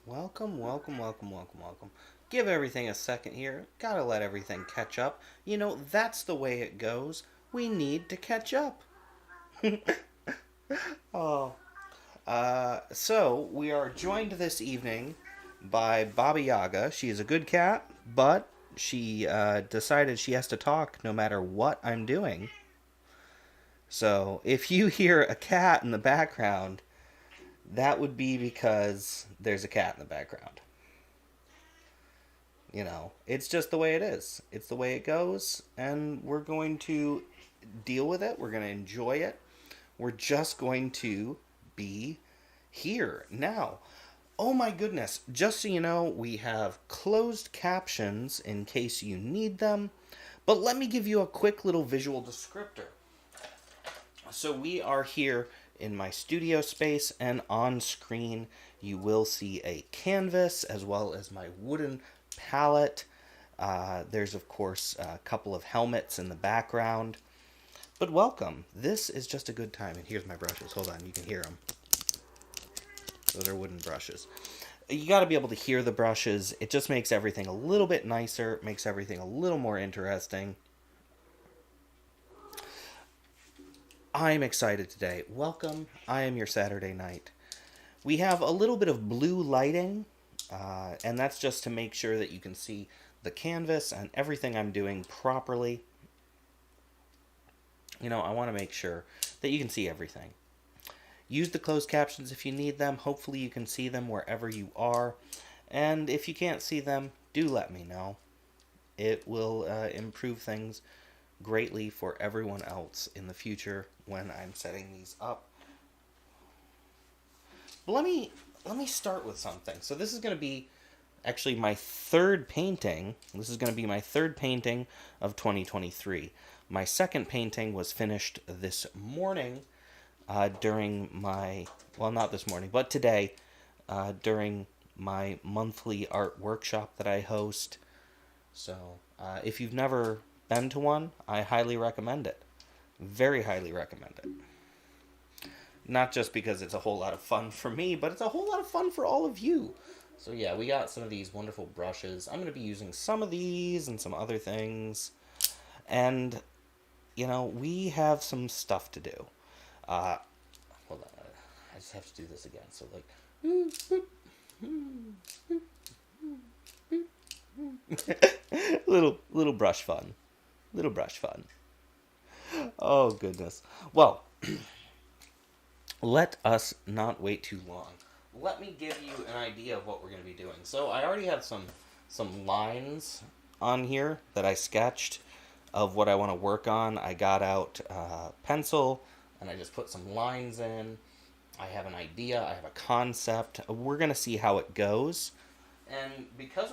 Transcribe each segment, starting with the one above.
Welcome, welcome, welcome, welcome, welcome. Give everything a second here. Gotta let everything catch up. That's the way it goes. We need to catch up. Oh. So, we are joined this evening by Baba Yaga. She is a good cat, but she decided she has to talk no matter what I'm doing. So, if you hear a cat in the background, that would be because there's a cat in the background. It's just the way it is. It's the way it goes, and we're going to deal with it. We're going to enjoy it. We're just going to be here now. Oh my goodness. Just so you know, we have closed captions in case you need them. But let me give you a quick little visual descriptor. So we are here in my studio space, and on screen you will see a canvas as well as my wooden palette. There's, of course, a couple of helmets in the background. But welcome. This is just a good time. And here's my brushes. Hold on, you can hear them. Those are wooden brushes. You got to be able to hear the brushes. It just makes everything a little bit nicer, makes everything a little more interesting. I'm excited today. Welcome. I am your Saturday night. We have a little bit of blue lighting, and that's just to make sure that you can see the canvas and everything I'm doing properly. I want to make sure that you can see everything. Use the closed captions if you need them. Hopefully you can see them wherever you are. And if you can't see them, do let me know. It will improve things greatly for everyone else in the future when I'm setting these up. But let me start with something. So this is going to be actually my third painting. This is going to be my third painting of 2023. My second painting was finished this morning during my, well, not this morning, but today during my monthly art workshop that I host. So if you've never been to one, I highly recommend it. Very highly recommend it. Not just because it's a whole lot of fun for me, but it's a whole lot of fun for all of you. So yeah, we got some of these wonderful brushes. I'm going to be using some of these and some other things. And, we have some stuff to do. Hold on. I just have to do this again. So, little brush fun. Little brush fun. Oh, goodness. Well, let us not wait too long. Let me give you an idea of what we're going to be doing. So I already have some lines on here that I sketched of what I want to work on. I got out pencil and I just put some lines in. I have an idea. I have a concept. We're going to see how it goes. And because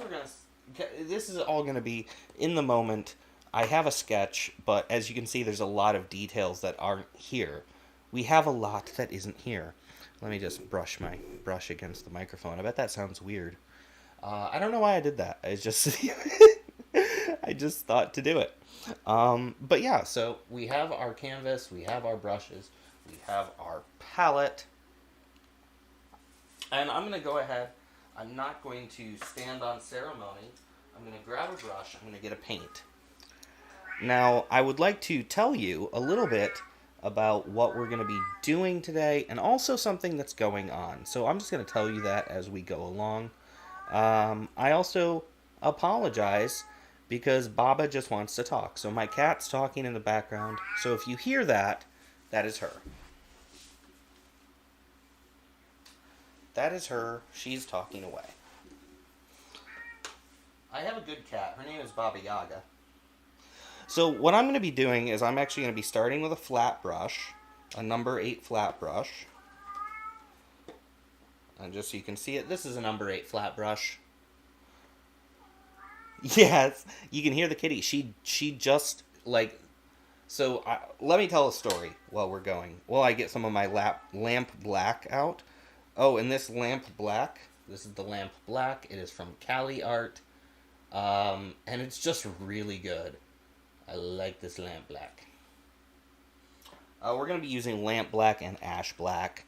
this is all going to be in the moment. I have a sketch, but as you can see, there's a lot of details that aren't here. We have a lot that isn't here. Let me just brush my brush against the microphone. I bet that sounds weird. I don't know why I did that. I just I just thought to do it. But yeah, so we have our canvas, we have our brushes, we have our palette, and I'm going to go ahead. I'm not going to stand on ceremony. I'm going to grab a brush. I'm going to get a paint. Now, I would like to tell you a little bit about what we're going to be doing today and also something that's going on. So I'm just going to tell you that as we go along. I also apologize because Baba just wants to talk. So my cat's talking in the background. So if you hear that, that is her. That is her. She's talking away. I have a good cat. Her name is Baba Yaga. So what I'm going to be doing is I'm actually going to be starting with a flat brush, a number 8 flat brush. And just so you can see it, this is a number 8 flat brush. Yes, you can hear the kitty. She just, so let me tell a story while we're going. While I get some of my lamp black out. Oh, and this lamp black, this is the lamp black. It is from Cali Art. And it's just really good. I like this lamp black. We're going to be using lamp black and ash black.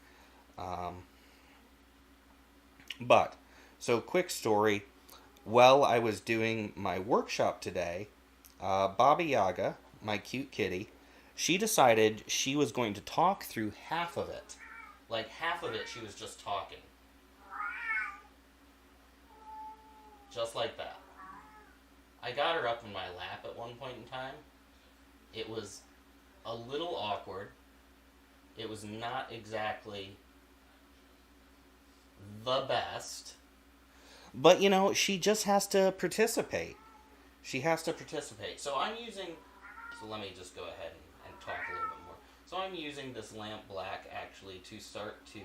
But So, quick story. While I was doing my workshop today, Baba Yaga, my cute kitty, she decided she was going to talk through half of it. Like half of it, she was just talking. Just like that. I got her up in my lap at one point in time. It was a little awkward. It was not exactly the best. But, she just has to participate. She has to participate. So let me just go ahead and talk a little bit more. So I'm using this lamp black actually to start to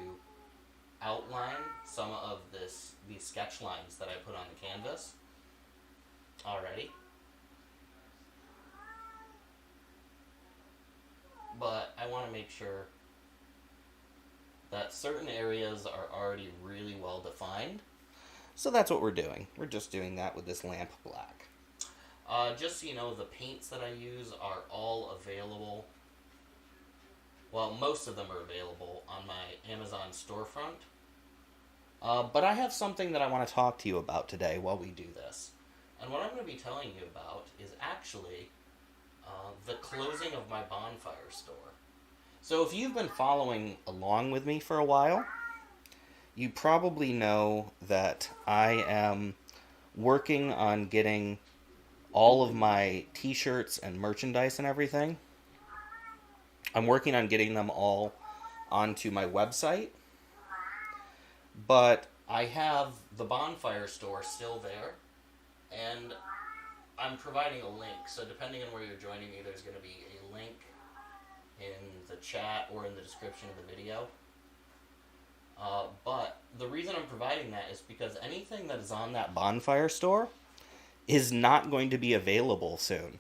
outline some of these sketch lines that I put on the canvas already. But I want to make sure that certain areas are already really well defined. So that's what we're doing. We're just doing that with this lamp black. Just so you know, the paints that I use are all available. Well, most of them are available on my Amazon storefront. But I have something that I want to talk to you about today while we do this. And what I'm going to be telling you about is actually the closing of my bonfire store. So if you've been following along with me for a while, you probably know that I am working on getting all of my t-shirts and merchandise and everything. I'm working on getting them all onto my website. But I have the bonfire store still there, and I'm providing a link. So depending on where you're joining me, there's going to be a link in the chat or in the description of the video. But the reason I'm providing that is because anything that is on that bonfire store is not going to be available soon.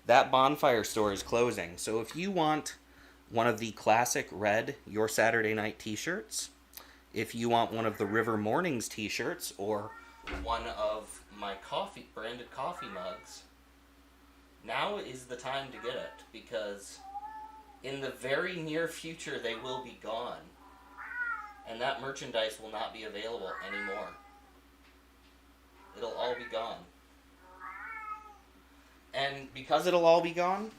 That bonfire store is closing. So if you want one of the classic red Your Saturday Night t-shirts, if you want one of the River Mornings t-shirts, or one of my branded coffee mugs, now is the time to get it, because in the very near future they will be gone, and that merchandise will not be available anymore. It'll all be gone. And because it'll all be gone,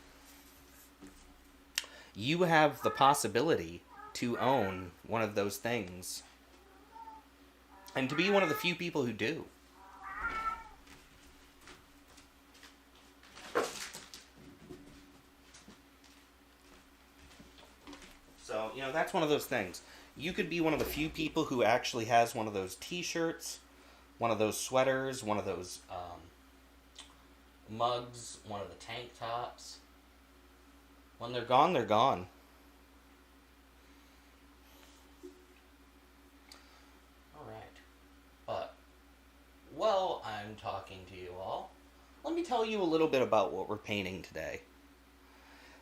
you have the possibility to own one of those things, and to be one of the few people who do. So, that's one of those things. You could be one of the few people who actually has one of those t-shirts, one of those sweaters, one of those mugs, one of the tank tops. When they're gone, they're gone. Alright. But, while I'm talking to you all, let me tell you a little bit about what we're painting today.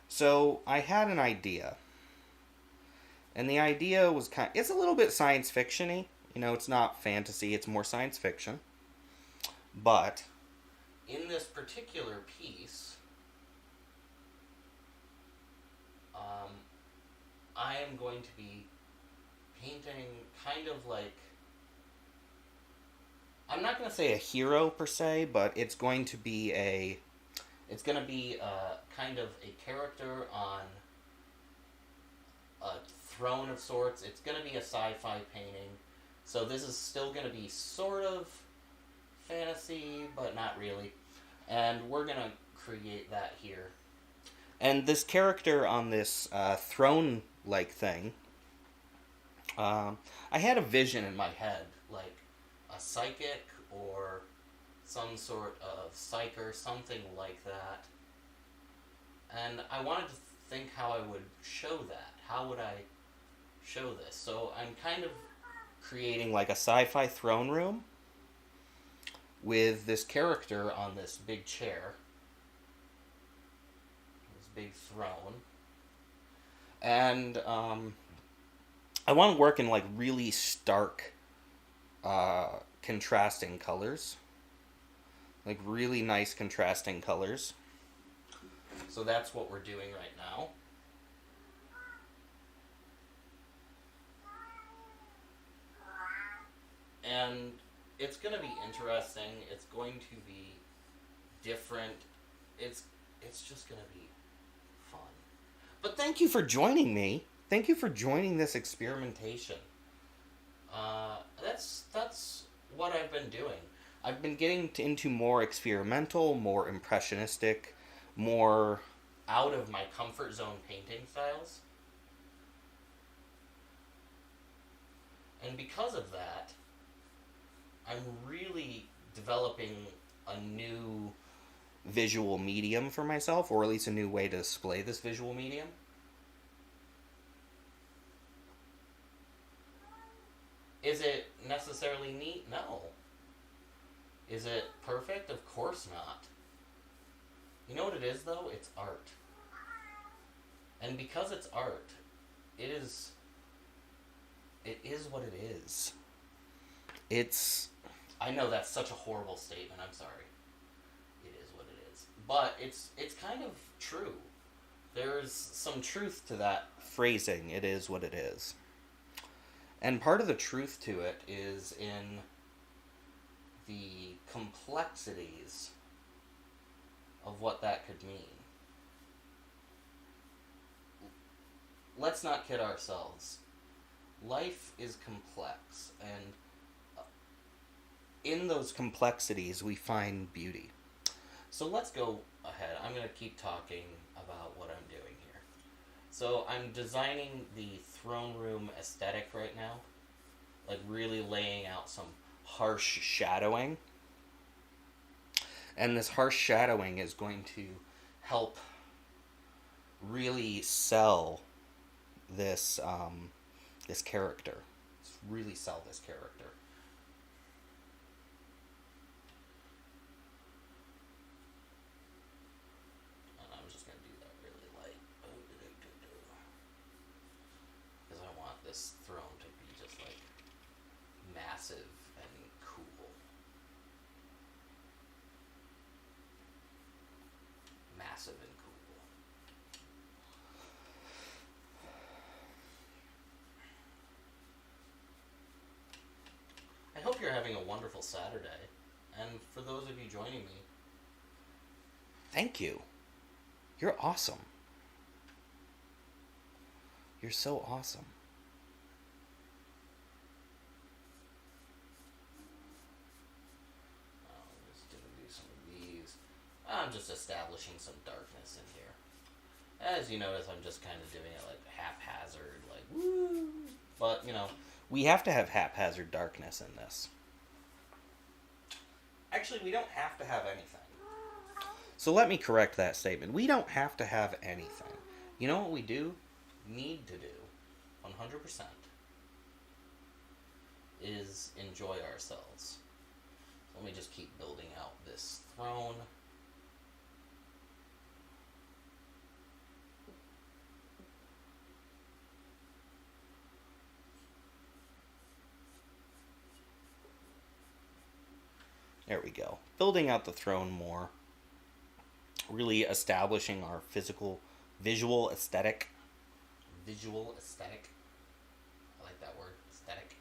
So, I had an idea. And the idea was it's a little bit science fiction-y. It's not fantasy, it's more science fiction. But in this particular piece, I am going to be painting kind of like, I'm not going to say a hero per se, but it's going to be kind of a character on a throne of sorts. It's going to be a sci-fi painting. So this is still going to be sort of fantasy, but not really. And we're going to create that here. And this character on this throne-like thing, I had a vision in my head, like a psychic or some sort of psyker, something like that. And I wanted to think how I would show that. How would I show this? So I'm kind of creating like a sci-fi throne room with this character on this big chair, this big throne, and I want to work in like really stark contrasting colors, like really nice contrasting colors. So that's what we're doing right now. And it's going to be interesting. It's going to be different. It's it's just going to be fun. But thank you for joining me. Thank you for joining this experimentation. That's what I've been doing. I've been getting into more experimental, more impressionistic, more out of my comfort zone painting styles. And because of that, I'm really developing a new visual medium for myself, or at least a new way to display this visual medium. Is it necessarily neat? No. Is it perfect? Of course not. You know what it is, though? It's art. And because it's art, it is what it is. It's... I know that's such a horrible statement. I'm sorry. It is what it is. But it's kind of true. There's some truth to that phrasing. It is what it is. And part of the truth to it is in the complexities of what that could mean. Let's not kid ourselves. Life is complex, and in those complexities we find beauty. So let's go ahead. I'm going to keep talking about what I'm doing here. So I'm designing the throne room aesthetic right now. Like really laying out some harsh shadowing. And this harsh shadowing is going to help really sell this this character. Really sell this character. And I'm just going to do that really light. Because I want this throne to be just like massive and cool. Massive and cool. I hope you're having a wonderful Saturday. And for those of you joining me, thank you. You're awesome. You're so awesome. I'm just going to do some of these. I'm just establishing some darkness in here. As you notice, I'm just kind of doing it like haphazard, like woo. But, you know, we have to have haphazard darkness in this. Actually, we don't have to have anything. So let me correct that statement. We don't have to have anything. You know what we do? Need to do, 100%, is enjoy ourselves. So let me just keep building out this throne. There we go. Building out the throne more. Really establishing our visual aesthetic. Visual aesthetic. I like that word, aesthetic.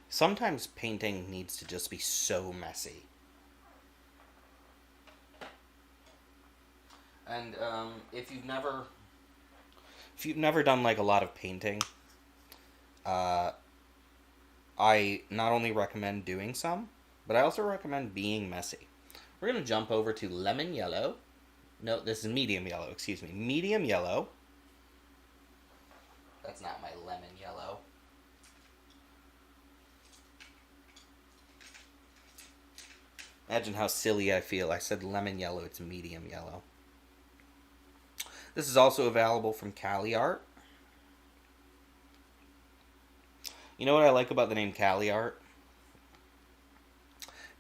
Sometimes painting needs to just be so messy. And if you've never done like a lot of painting, I not only recommend doing some, but I also recommend being messy. We're going to jump over to lemon yellow. No, this is medium yellow, excuse me. Medium yellow. That's not my lemon yellow. Imagine how silly I feel. I said lemon yellow, it's medium yellow. This is also available from Cali Art. You know what I like about the name Cali Art?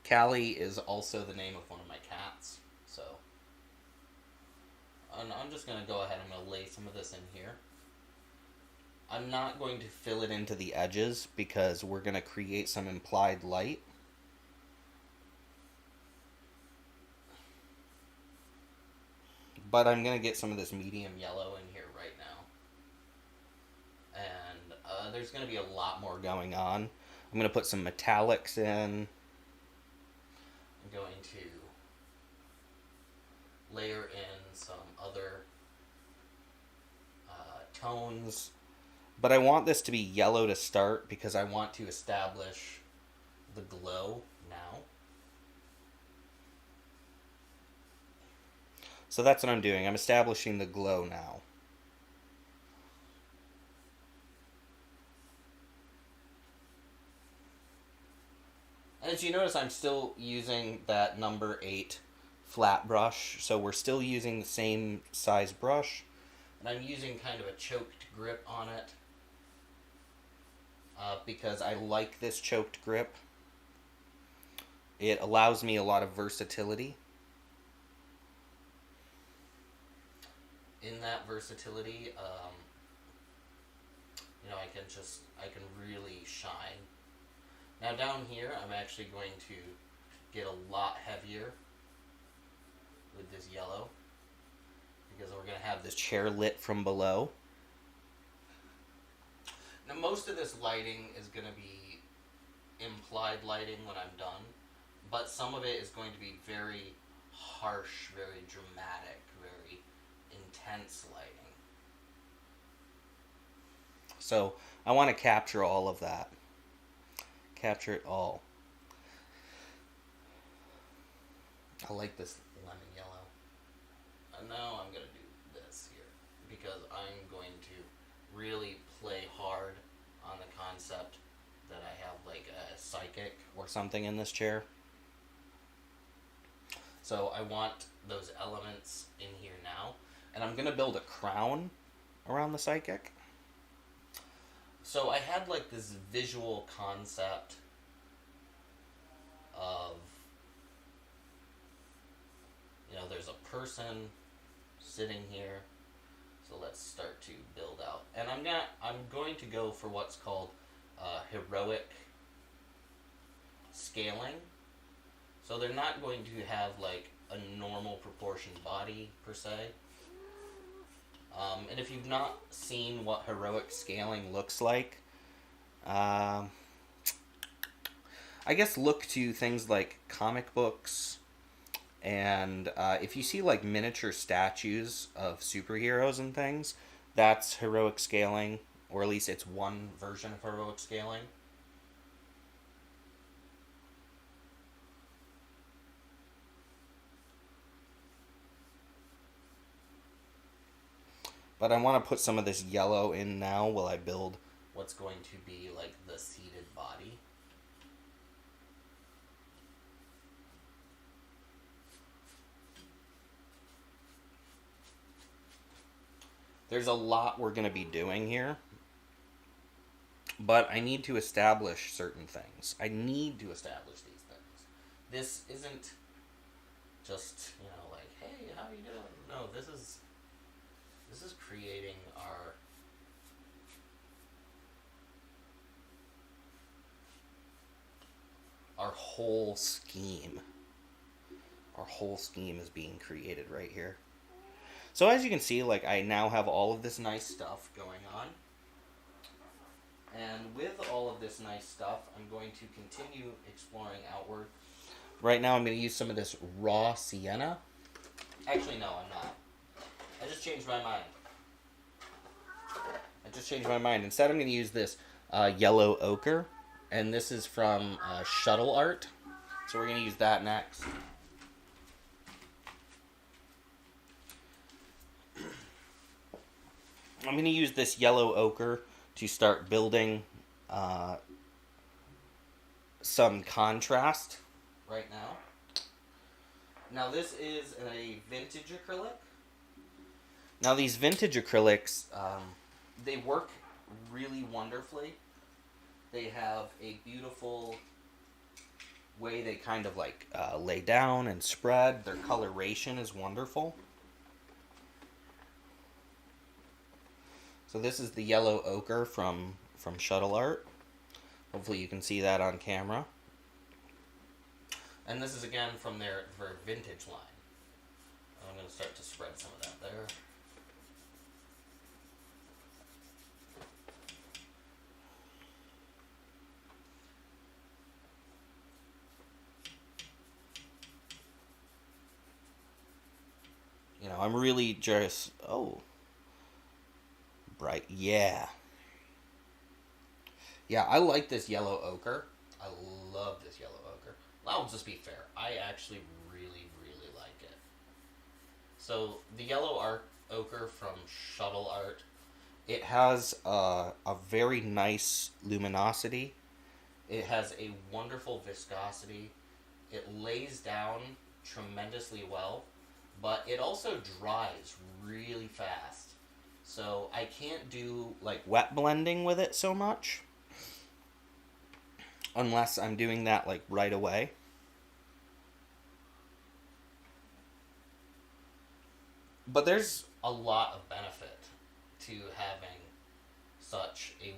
Cali is also the name of one of my cats. So, and I'm just going to go ahead and I'm going to lay some of this in here. I'm not going to fill it into the edges because we're going to create some implied light. but I'm going to get some of this medium yellow in here right now. And there's going to be a lot more going on. I'm going to put some metallics in. I'm going to layer in some other tones. But I want this to be yellow to start because I want to establish the glow now. So that's what I'm doing. I'm establishing the glow now. And as you notice, I'm still using that number 8 flat brush. So we're still using the same size brush. And I'm using kind of a choked grip on it. Because I like this choked grip. It allows me a lot of versatility. In that versatility, I can really shine. Now down here, I'm actually going to get a lot heavier with this yellow because we're going to have this chair lit from below. Now most of this lighting is going to be implied lighting when I'm done, but some of it is going to be very harsh, very dramatic, very intense lighting. So I want to capture all of that. Capture it all. I like this lemon yellow. And now I'm going to do this here because I'm going to really play hard on the concept that I have like a psychic or something in this chair. So I want those elements in here now. And I'm going to build a crown around the psychic. So I had like this visual concept of, there's a person sitting here. So let's start to build out. And I'm going to go for what's called heroic scaling. So they're not going to have like a normal proportioned body per se. And if you've not seen what heroic scaling looks like, I guess look to things like comic books, and if you see like miniature statues of superheroes and things, that's heroic scaling, or at least it's one version of heroic scaling. But I want to put some of this yellow in now while I build what's going to be like the seated body. There's a lot we're going to be doing here. But I need to establish certain things. I need to establish these things. This isn't just, like, hey, how you doing? No, this is creating our whole scheme. Our whole scheme is being created right here. So as you can see, like, I now have all of this nice stuff going on. And with all of this nice stuff, I'm going to continue exploring outward. Right now I'm going to use some of this raw sienna. Actually, no, I'm not. I just changed my mind. Instead, I'm going to use this yellow ochre. And this is from Shuttle Art. So we're going to use that next. I'm going to use this yellow ochre to start building some contrast right now. Now this is a vintage acrylic. Now these vintage acrylics, they work really wonderfully. They have a beautiful way they kind of like lay down and spread. Their coloration is wonderful. So this is the yellow ochre from Shuttle Art. Hopefully you can see that on camera. And this is again from their vintage line. I'm going to start to spread some of that there. You know, I'm really just, oh, bright, yeah. Yeah, I like this yellow ochre. I love this yellow ochre. I'll just be fair. I actually really, really like it. So, the ochre from Shuttle Art, it has a very nice luminosity. It has a wonderful viscosity. It lays down tremendously well, but it also dries really fast. So I can't do like wet blending with it so much unless I'm doing that like right away. But there's a lot of benefit to having such a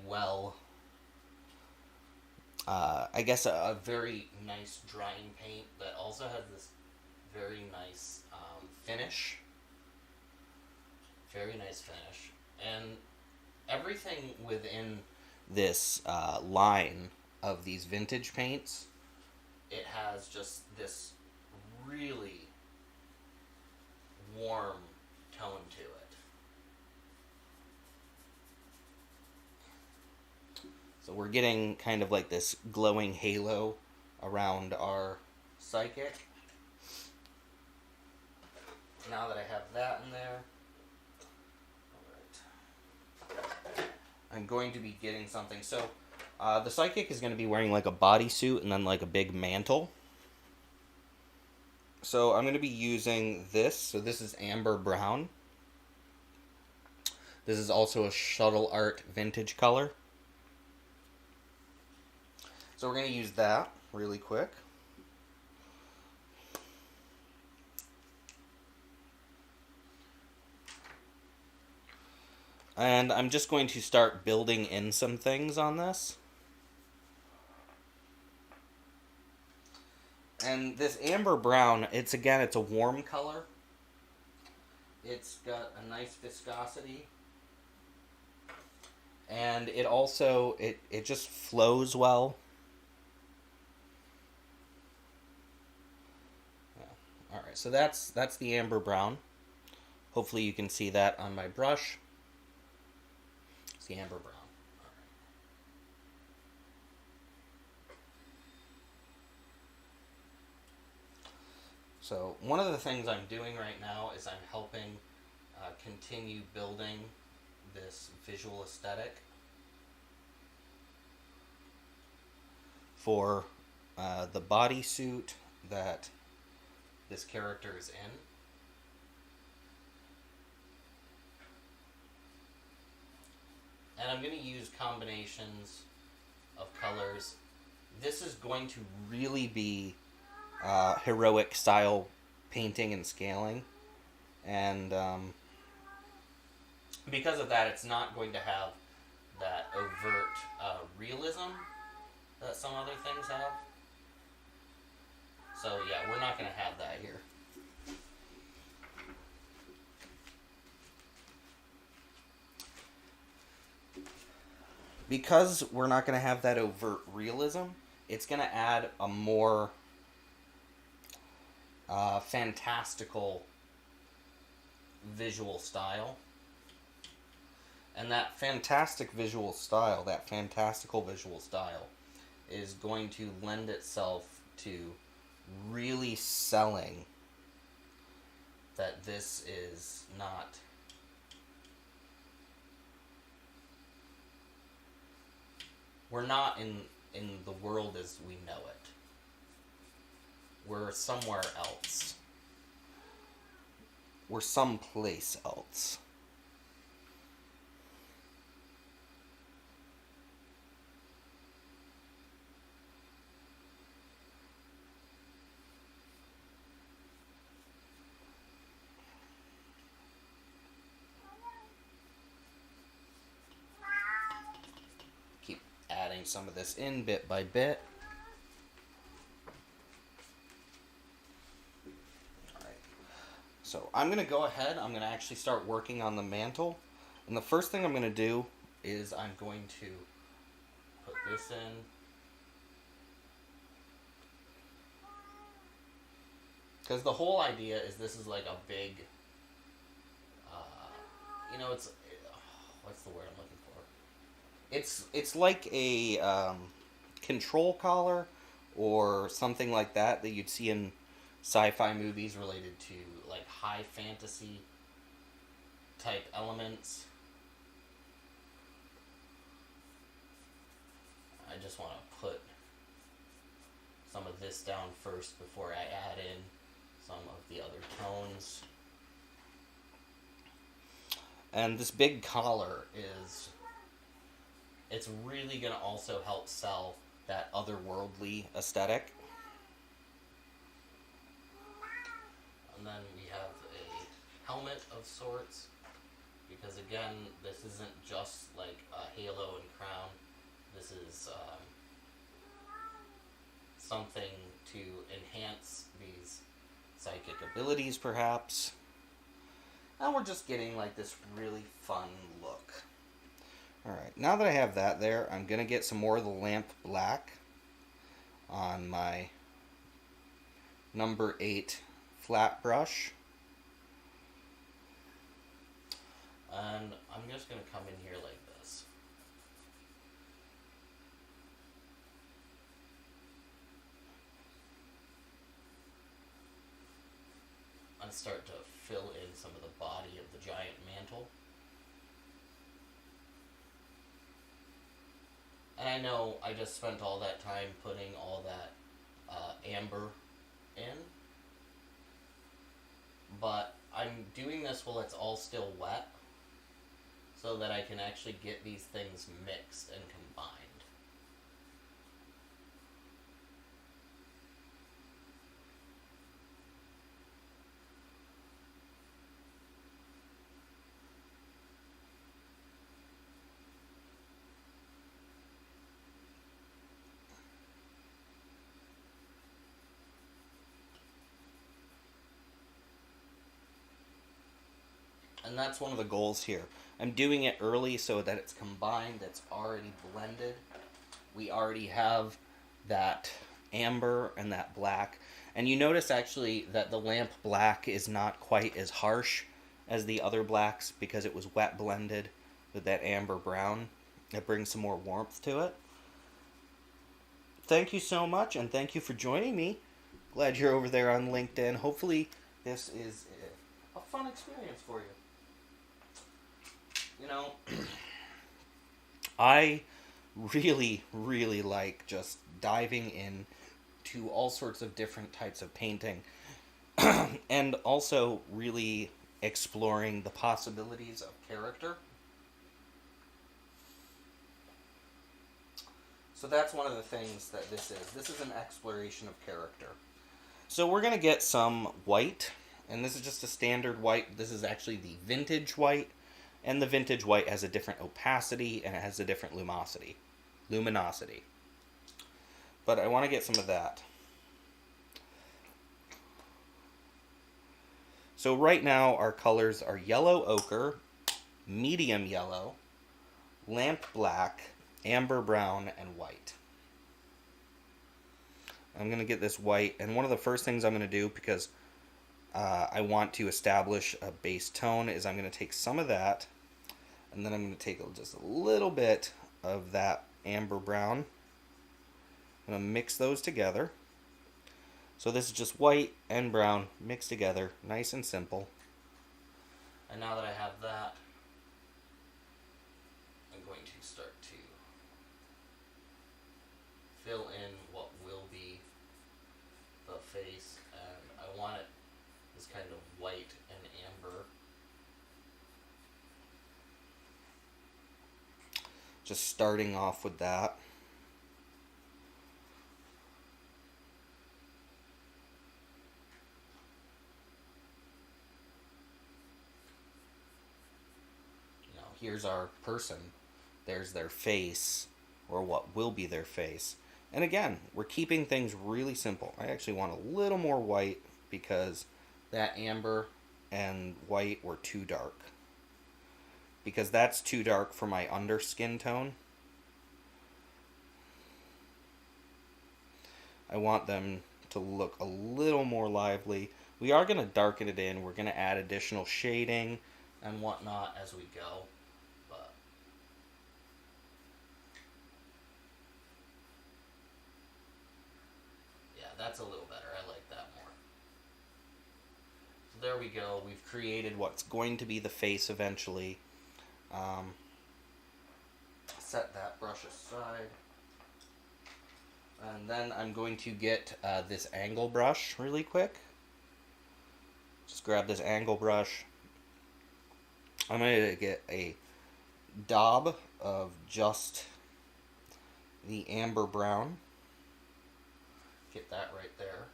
I guess a very nice drying paint that also has this very nice finish. Very nice finish. And everything within this line of these vintage paints, it has just this really warm tone to it. So we're getting kind of like this glowing halo around our psychic. Now that I have that in there, alright, I'm going to be getting something. So the psychic is going to be wearing like a bodysuit and then like a big mantle. So I'm going to be using this. So this is amber brown. This is also a Shuttle Art vintage color. So we're going to use that really quick. And I'm just going to start building in some things on this. And this amber brown, it's a warm color. It's got a nice viscosity. And it also, it just flows well. Yeah. Alright, so that's the amber brown. Hopefully you can see that on my brush. It's the amber brown. So one of the things I'm doing right now is I'm helping continue building this visual aesthetic for the bodysuit that this character is in. And I'm going to use combinations of colors. This is going to really be heroic style painting and scaling. And because of that, it's not going to have that overt realism that some other things have. So yeah, we're not going to have that here. Because we're not going to have that overt realism, it's going to add a more fantastical visual style. And that fantastical visual style is going to lend itself to really selling that this is not we're not in the world as we know it. We're somewhere else. We're someplace else. Keep adding some of this in bit by bit. So I'm going to go ahead. I'm going to actually start working on the mantle. And the first thing I'm going to do is I'm going to put this in. Because the whole idea is this is like a big, it's, what's the word I'm looking for? It's like a control collar or something like that you'd see in sci-fi movies related to like high fantasy type elements. I just want to put some of this down first before I add in some of the other tones. And this big collar it's really going to also help sell that otherworldly aesthetic. And then we have a helmet of sorts, because again, this isn't just like a halo and crown. This is something to enhance these psychic abilities, perhaps. And we're just getting like this really fun look. Alright, now that I have that there, I'm going to get some more of the lamp black on my number 8 flat brush. And I'm just going to come in here like this. And start to fill in some of the body of the giant mantle. And I know I just spent all that time putting all that amber in, but I'm doing this while it's all still wet, so that I can actually get these things mixed and combined. And that's one of the goals here. I'm doing it early so that it's combined, it's already blended. We already have that amber and that black. And you notice actually that the lamp black is not quite as harsh as the other blacks because it was wet blended with that amber brown. It brings some more warmth to it. Thank you so much, and thank you for joining me. Glad you're over there on LinkedIn. Hopefully this is a fun experience for you. You know, I really, really like just diving in to all sorts of different types of painting and also really exploring the possibilities of character. So that's one of the things that this is. This is an exploration of character. So we're going to get some white, and this is just a standard white. This is actually the vintage white. And the vintage white has a different opacity and it has a different luminosity. But I want to get some of that. So right now our colors are yellow ochre, medium yellow, lamp black, amber brown, and white. I'm going to get this white, and one of the first things I'm going to do, because I want to establish a base tone, is I'm going to take some of that, and then I'm going to take just a little bit of that amber brown. I'm going to mix those together. So this is just white and brown mixed together, nice and simple. And now that I have that, I'm going to start to fill in what will be the face, and I want it this kind of white and amber. Just starting off with that. You know, here's our person. There's their face, or what will be their face. And again, we're keeping things really simple. I actually want a little more white because that amber and white were too dark. Because that's too dark for my under skin tone. I want them to look a little more lively. We are going to darken it in. We're going to add additional shading and whatnot as we go. But yeah, that's a little better. I like that more. So there we go. We've created what's going to be the face eventually. Set that brush aside. And then I'm going to get this angle brush really quick. Just grab this angle brush. I'm going to get a daub of just the amber brown. Get that right there.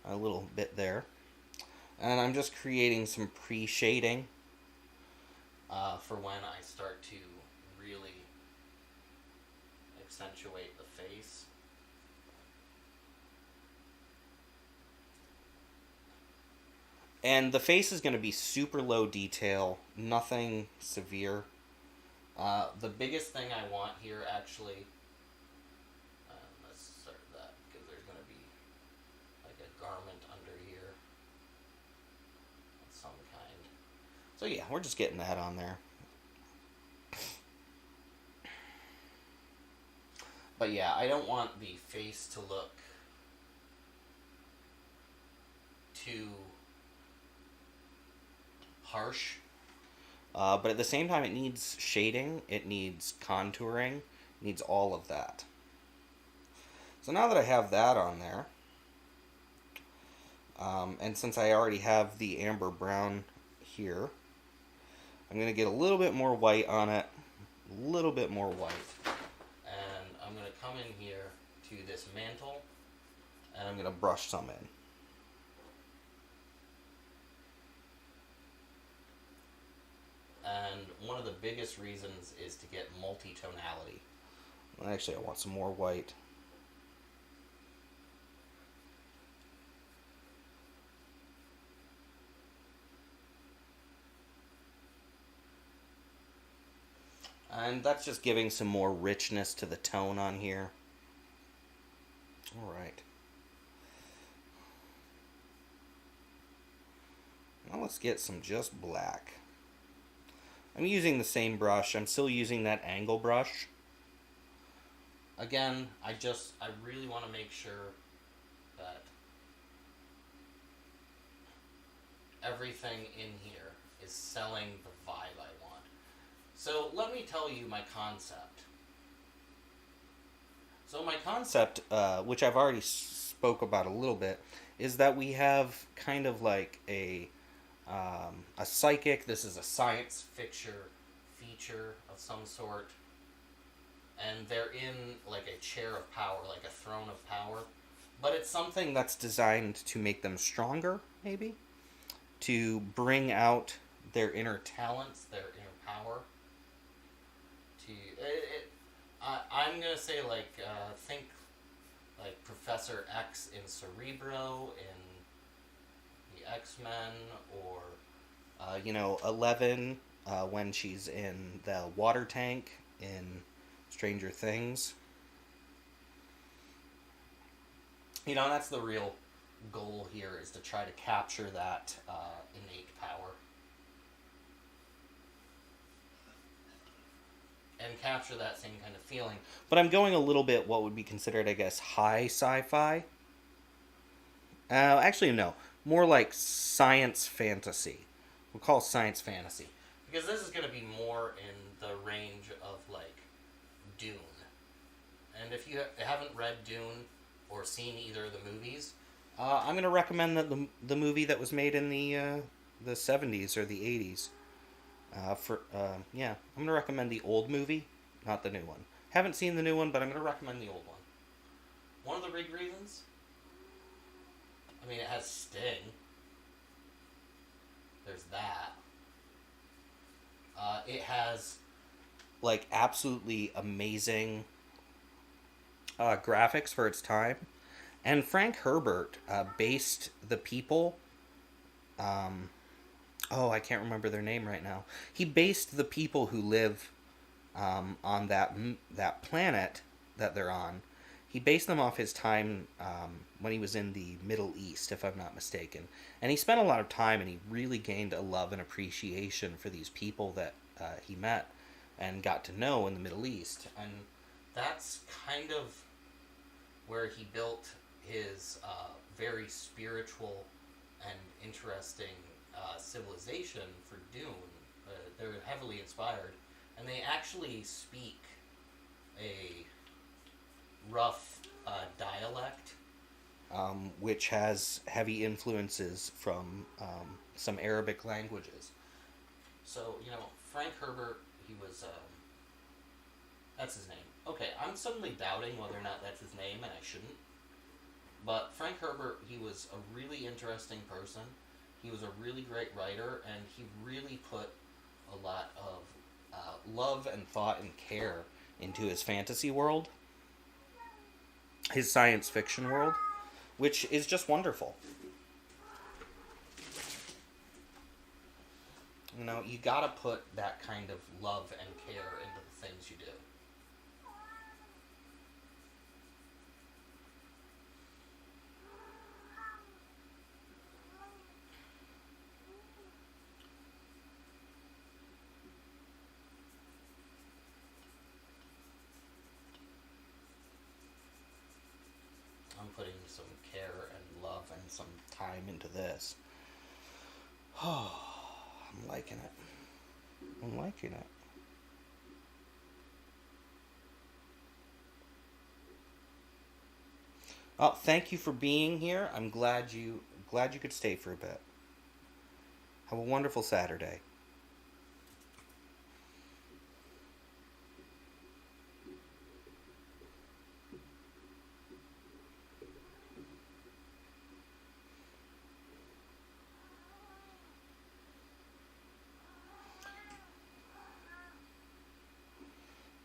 A little bit there. And I'm just creating some pre-shading for when I start to really accentuate the face. And the face is going to be super low detail, nothing severe. The biggest thing I want here actually, let's start that because there's going to be like a garment under here of some kind. So yeah, we're just getting that on there. But yeah, I don't want the face to look too harsh. But at the same time, it needs shading, it needs contouring, it needs all of that. So now that I have that on there, and since I already have the amber brown here, I'm going to get a little bit more white on it, a little bit more white. And I'm going to come in here to this mantle, and I'm going to brush some in. And one of the biggest reasons is to get multi-tonality. Actually, I want some more white. And that's just giving some more richness to the tone on here. Alright. Now let's get some just black. I'm using the same brush. I'm still using that angle brush. Again, I really want to make sure that everything in here is selling the vibe I want. So let me tell you my concept. So my concept, which I've already spoke about a little bit, is that we have kind of like a psychic. This is a science fiction feature of some sort, and they're in like a chair of power, like a throne of power, but it's something that's designed to make them stronger, maybe, to bring out their inner talents, their inner power. I'm gonna say think like Professor X in Cerebro in the X-Men, or 11 when she's in the water tank in Stranger Things. That's the real goal here, is to try to capture that innate power. And capture that same kind of feeling. But I'm going a little bit what would be considered, I guess, high sci-fi. Actually, no. More like science fantasy. We'll call it science fantasy. Because this is going to be more in the range of, like, Dune. And if you haven't read Dune or seen either of the movies, I'm going to recommend the movie that was made in the 70s or the 80s. I'm going to recommend the old movie, not the new one. Haven't seen the new one, but I'm going to recommend the old one. One of the big reasons, it has Sting. There's that. It has, like, absolutely amazing graphics for its time. And Frank Herbert based the people. Um, oh, I can't remember their name right now. He based the people who live on that planet that they're on. He based them off his time when he was in the Middle East, if I'm not mistaken. And he spent a lot of time, and he really gained a love and appreciation for these people that he met and got to know in the Middle East. And that's kind of where he built his very spiritual and interesting civilization for Dune. They're heavily inspired, and they actually speak a rough dialect, which has heavy influences from some Arabic languages. So, Frank Herbert, he was, that's his name. Okay, I'm suddenly doubting whether or not that's his name, and I shouldn't. But Frank Herbert, he was a really interesting person. He was a really great writer, and he really put a lot of love and thought and care into his fantasy world, his science fiction world, which is just wonderful. You gotta put that kind of love and care into the things you do. I'm putting some care and love and some time into this. Oh, I'm liking it. I'm liking it. Oh, thank you for being here. I'm glad you could stay for a bit. Have a wonderful Saturday.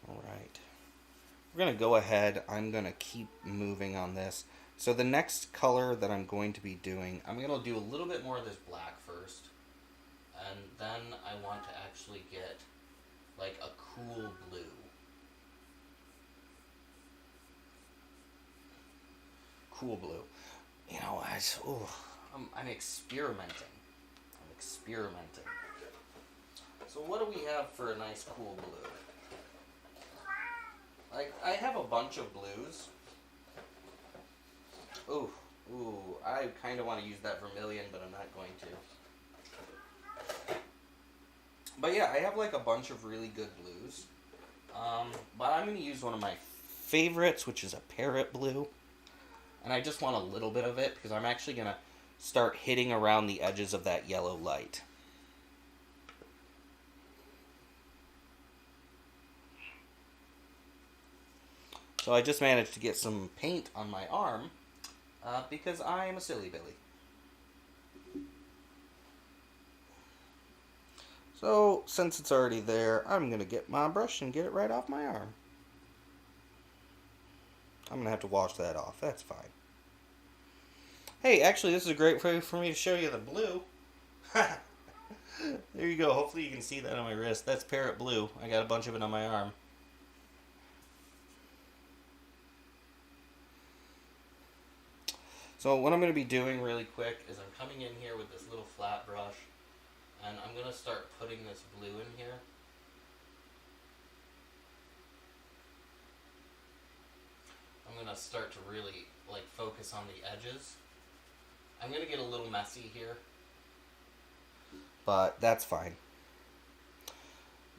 All right. We're going to go ahead. I'm going to keep moving on this. So the next color that I'm going to be doing, I'm going to do a little bit more of this black first. And then I want to actually get like a cool blue. Cool blue. I'm experimenting. I'm experimenting. So what do we have for a nice cool blue? Like, I have a bunch of blues. I kind of want to use that vermilion, but I'm not going to. But yeah, I have like a bunch of really good blues. But I'm going to use one of my favorites, which is a parrot blue. And I just want a little bit of it, because I'm actually going to start hitting around the edges of that yellow light. So I just managed to get some paint on my arm, because I am a silly Billy. So, since it's already there, I'm going to get my brush and get it right off my arm. I'm going to have to wash that off. That's fine. Hey, actually, this is a great way for me to show you the blue. There you go. Hopefully you can see that on my wrist. That's parrot blue. I got a bunch of it on my arm. So what I'm going to be doing really quick is I'm coming in here with this little flat brush, and I'm going to start putting this blue in here. I'm going to start to really focus on the edges. I'm going to get a little messy here, but that's fine.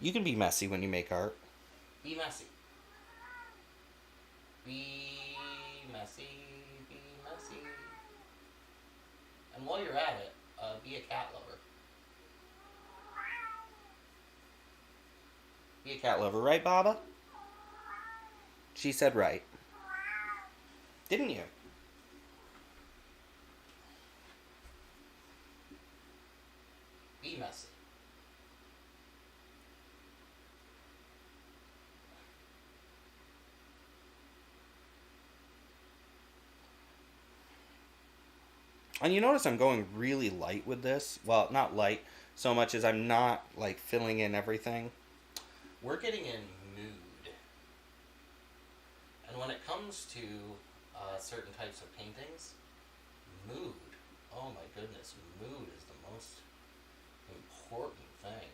You can be messy when you make art. Be messy. Be messy. Be messy. And while you're at it, be a cat lover. Be a cat lover, right, Baba? She said right. Didn't you? Be messy. And you notice I'm going really light with this. Well, not light so much as I'm not like filling in everything. We're getting in mood. And when it comes to certain types of paintings, mood, oh my goodness, mood is the most important thing.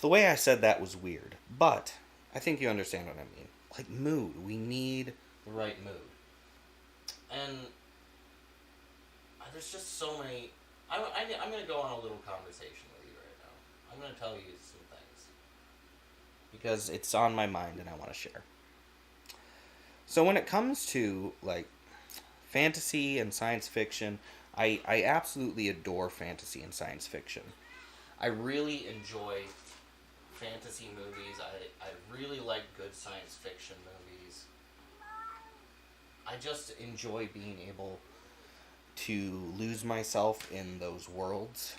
The way I said that was weird, but I think you understand what I mean. Like mood, we need the right mood. And there's just so many. I'm going to go on a little conversation with you right now. I'm going to tell you some things. Because it's on my mind and I want to share. So when it comes to like fantasy and science fiction, I absolutely adore fantasy and science fiction. I really enjoy fantasy movies. I really like good science fiction movies. I just enjoy being able to lose myself in those worlds.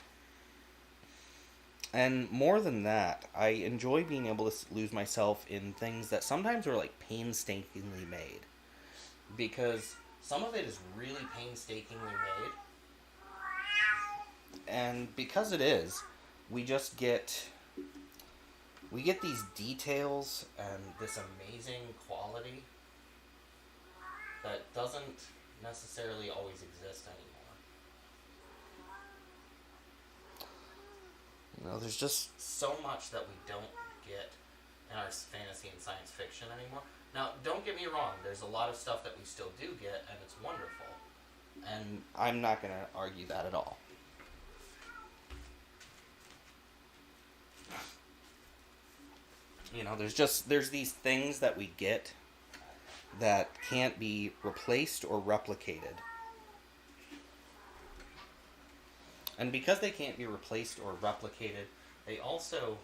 And more than that, I enjoy being able to lose myself in things that sometimes are like painstakingly made. Because some of it is really painstakingly made. And because it is, we just get these details and this amazing quality that doesn't necessarily always exist anymore. You know, there's just so much that we don't get in our fantasy and science fiction anymore. Now, don't get me wrong, there's a lot of stuff that we still do get, and it's wonderful. And I'm not going to argue that at all. You know, there's these things that we get that can't be replaced or replicated. And because they can't be replaced or replicated, they also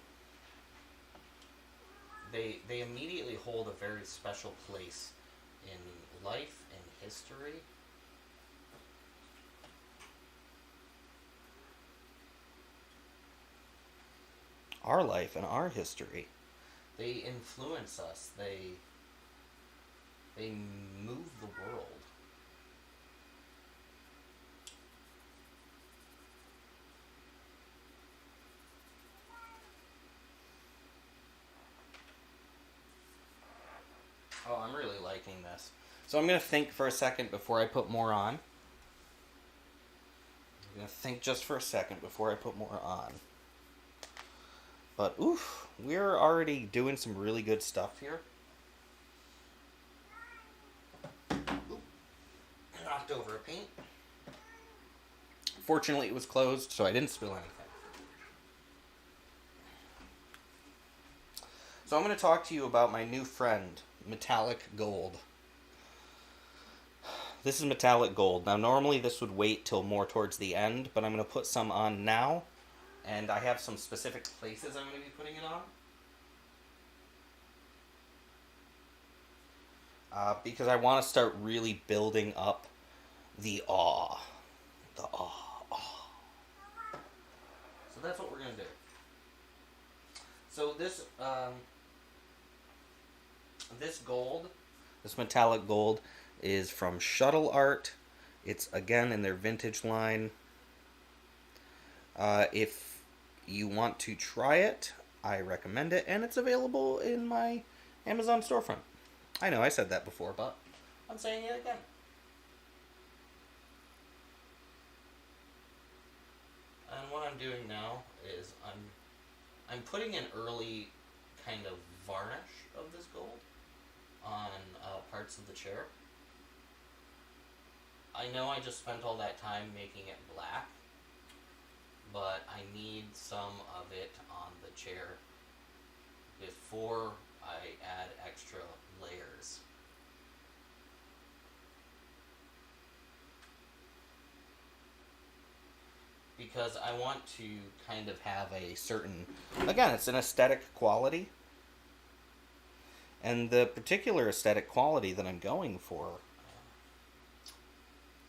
they immediately hold a very special place in life and history. Our life and our history. They influence us. They move the world. Oh, I'm really liking this. So I'm going to think for a second before I put more on. I'm going to think just for a second before I put more on. But, oof, we're already doing some really good stuff here. Oop, knocked over a paint. Fortunately, it was closed, so I didn't spill anything. So I'm going to talk to you about my new friend, metallic gold. This is metallic gold. Now, normally this would wait till more towards the end, but I'm going to put some on now. And I have some specific places I'm going to be putting it on. Because I want to start really building up the awe. The awe. So that's what we're going to do. So this gold, this metallic gold, is from Shuttle Art. It's, again, in their vintage line. If you want to try it, I recommend it, and it's available in my Amazon storefront. I know I said that before, but I'm saying it again. And what I'm doing now is I'm putting an early kind of varnish of this gold on parts of the chair. I know I just spent all that time making it black, but I need some of it on the chair before I add extra layers. Because I want to kind of have a certain, again, it's an aesthetic quality. And the particular aesthetic quality that I'm going for,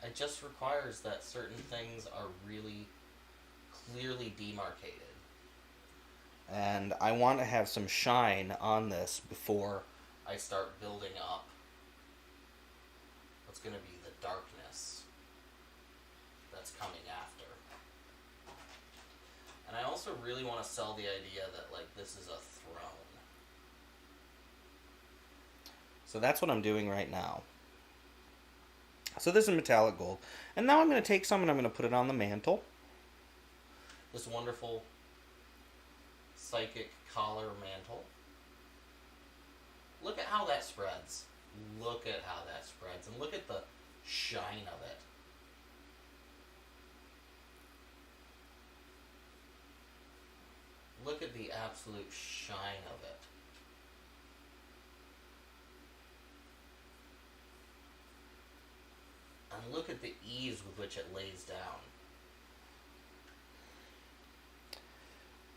it just requires that certain things are really clearly demarcated. And I want to have some shine on this before I start building up what's going to be the darkness. that's coming after. And I also really want to sell the idea that, like, this is a throne. So that's what I'm doing right now. So this is metallic gold. And now I'm going to take some and I'm going to put it on the mantle. This wonderful psychic collar mantle. Look at how that spreads. Look at how that spreads. And look at the shine of it. Look at the absolute shine of it. And look at the ease with which it lays down.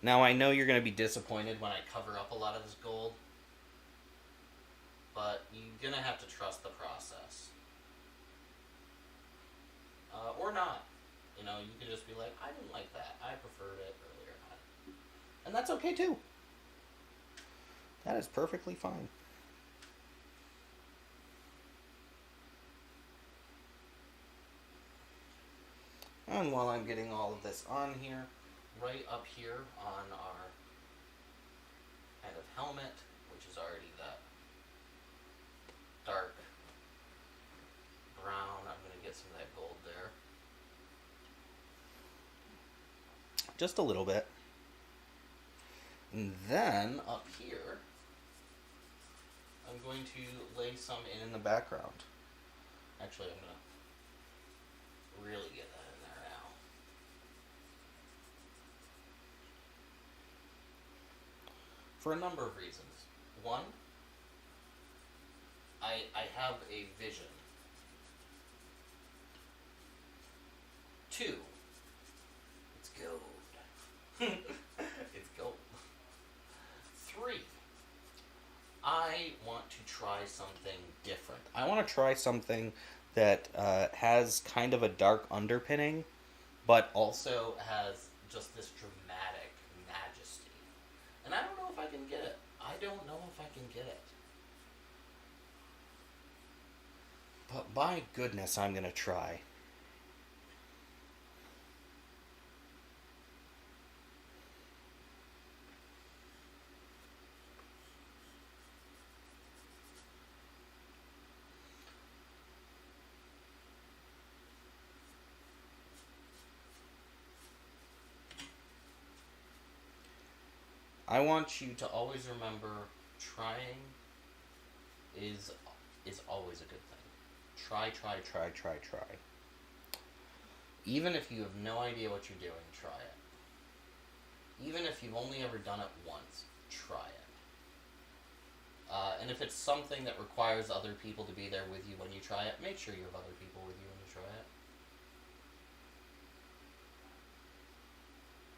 Now I know you're going to be disappointed when I cover up a lot of this gold, but you're going to have to trust the process. Or not. You know, you could just be like, I didn't like that. I preferred it earlier. And that's okay too. That is perfectly fine. And while I'm getting all of this on here, right up here on our kind of helmet, which is already that dark brown, I'm going to get some of that gold there. Just a little bit. And then up here, I'm going to lay some in the background. Actually, I'm going to really get that in there now. For a number of reasons. One, I have a vision. Two, it's gold. It's gold. Three, I want to try something different. I want to try something that has kind of a dark underpinning, but also has just this dramatic majesty. And I don't know if I can get it. I don't know if I can get it. But by goodness, I'm going to try. I want you to always remember trying is always a good thing. Try. Even if you have no idea what you're doing, try it. Even if you've only ever done it once, try it. And if it's something that requires other people to be there with you when you try it, make sure you have other people with you when you try it.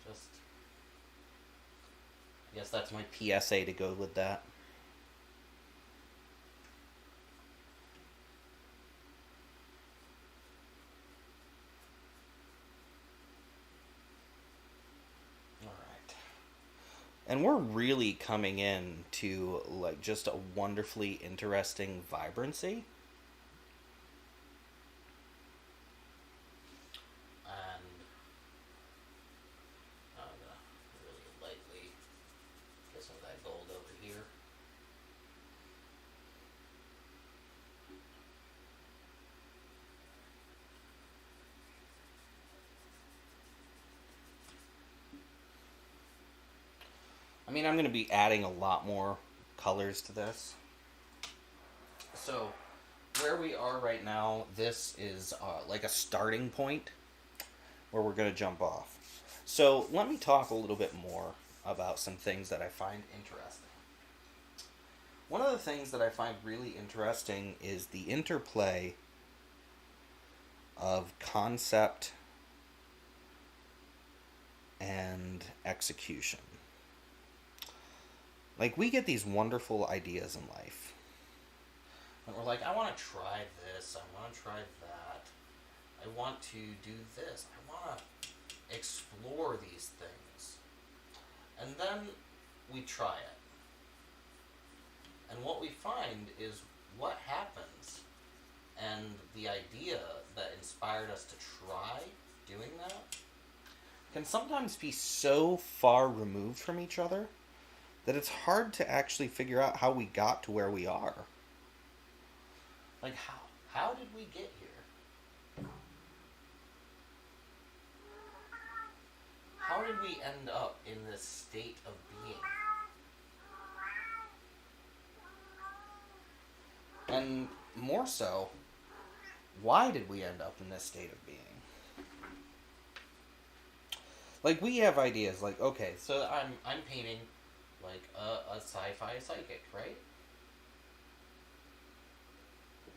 Just, I guess that's my PSA to go with that. And we're really coming in to like just a wonderfully interesting vibrancy. And I'm gonna really lightly get some of that gold over here. I mean, I'm going to be adding a lot more colors to this. So, where we are right now, this is like a starting point where we're going to jump off. So, let me talk a little bit more about some things that I find interesting. One of the things that I find really interesting is the interplay of concept and execution. Like, we get these wonderful ideas in life. And we're like, I want to try this, I want to try that, I want to do this, I want to explore these things. And then we try it. And what we find is what happens and the idea that inspired us to try doing that can sometimes be so far removed from each other that it's hard to actually figure out how we got to where we are. Like, how did we get here? How did we end up in this state of being? And more so, why did we end up in this state of being? Like, we have ideas like, okay, so I'm painting like a sci-fi psychic, right?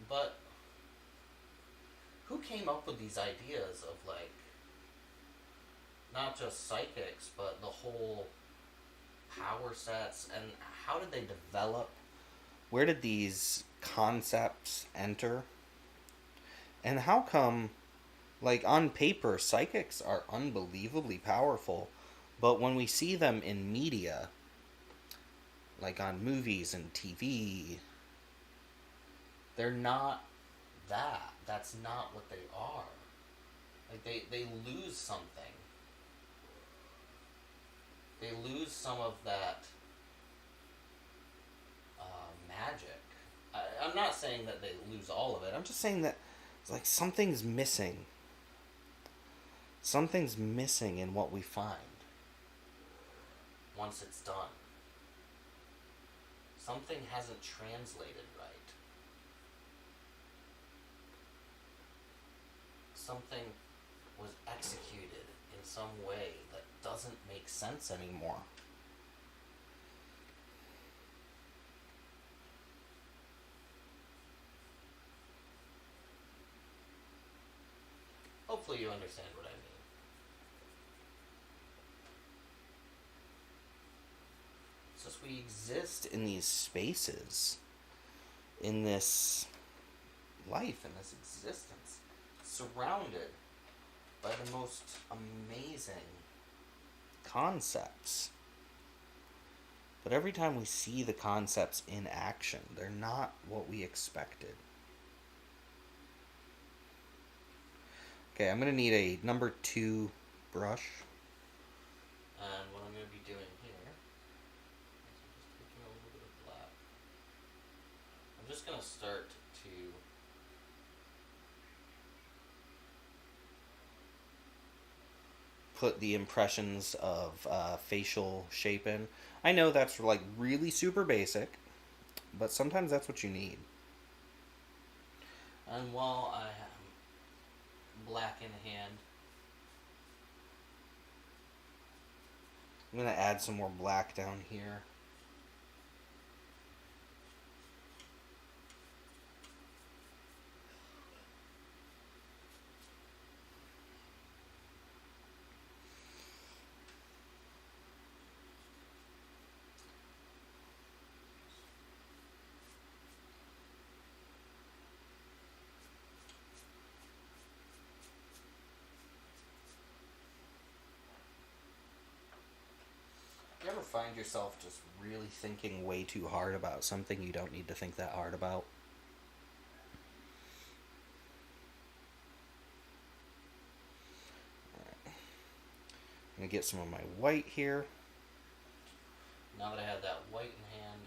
But who came up with these ideas of like not just psychics, but the whole power sets, and how did they develop? Where did these concepts enter? And how come, like, on paper, psychics are unbelievably powerful, but when we see them in media, like on movies and TV, they're not that. That's not what they are. Like, they lose something. They lose some of that magic. I'm not saying that they lose all of it. I'm just saying that it's like something's missing. Something's missing in what we find once it's done. Something hasn't translated right. Something was executed in some way that doesn't make sense anymore. Hopefully you understand what I mean. It's just we exist in these spaces, in this life, in this existence, surrounded by the most amazing concepts. But every time we see the concepts in action, they're not what we expected. Okay, I'm going to need a number 2 brush. And what I'm going to be doing here is I'm just taking a little bit of black. I'm just going to start to put the impressions of facial shape in. I know that's like really super basic, but sometimes that's what you need. And while I have black in hand, I'm going to add some more black down here. You ever find yourself just really thinking way too hard about something you don't need to think that hard about? Alright. I'm going to get some of my white here. Now that I have that white in hand,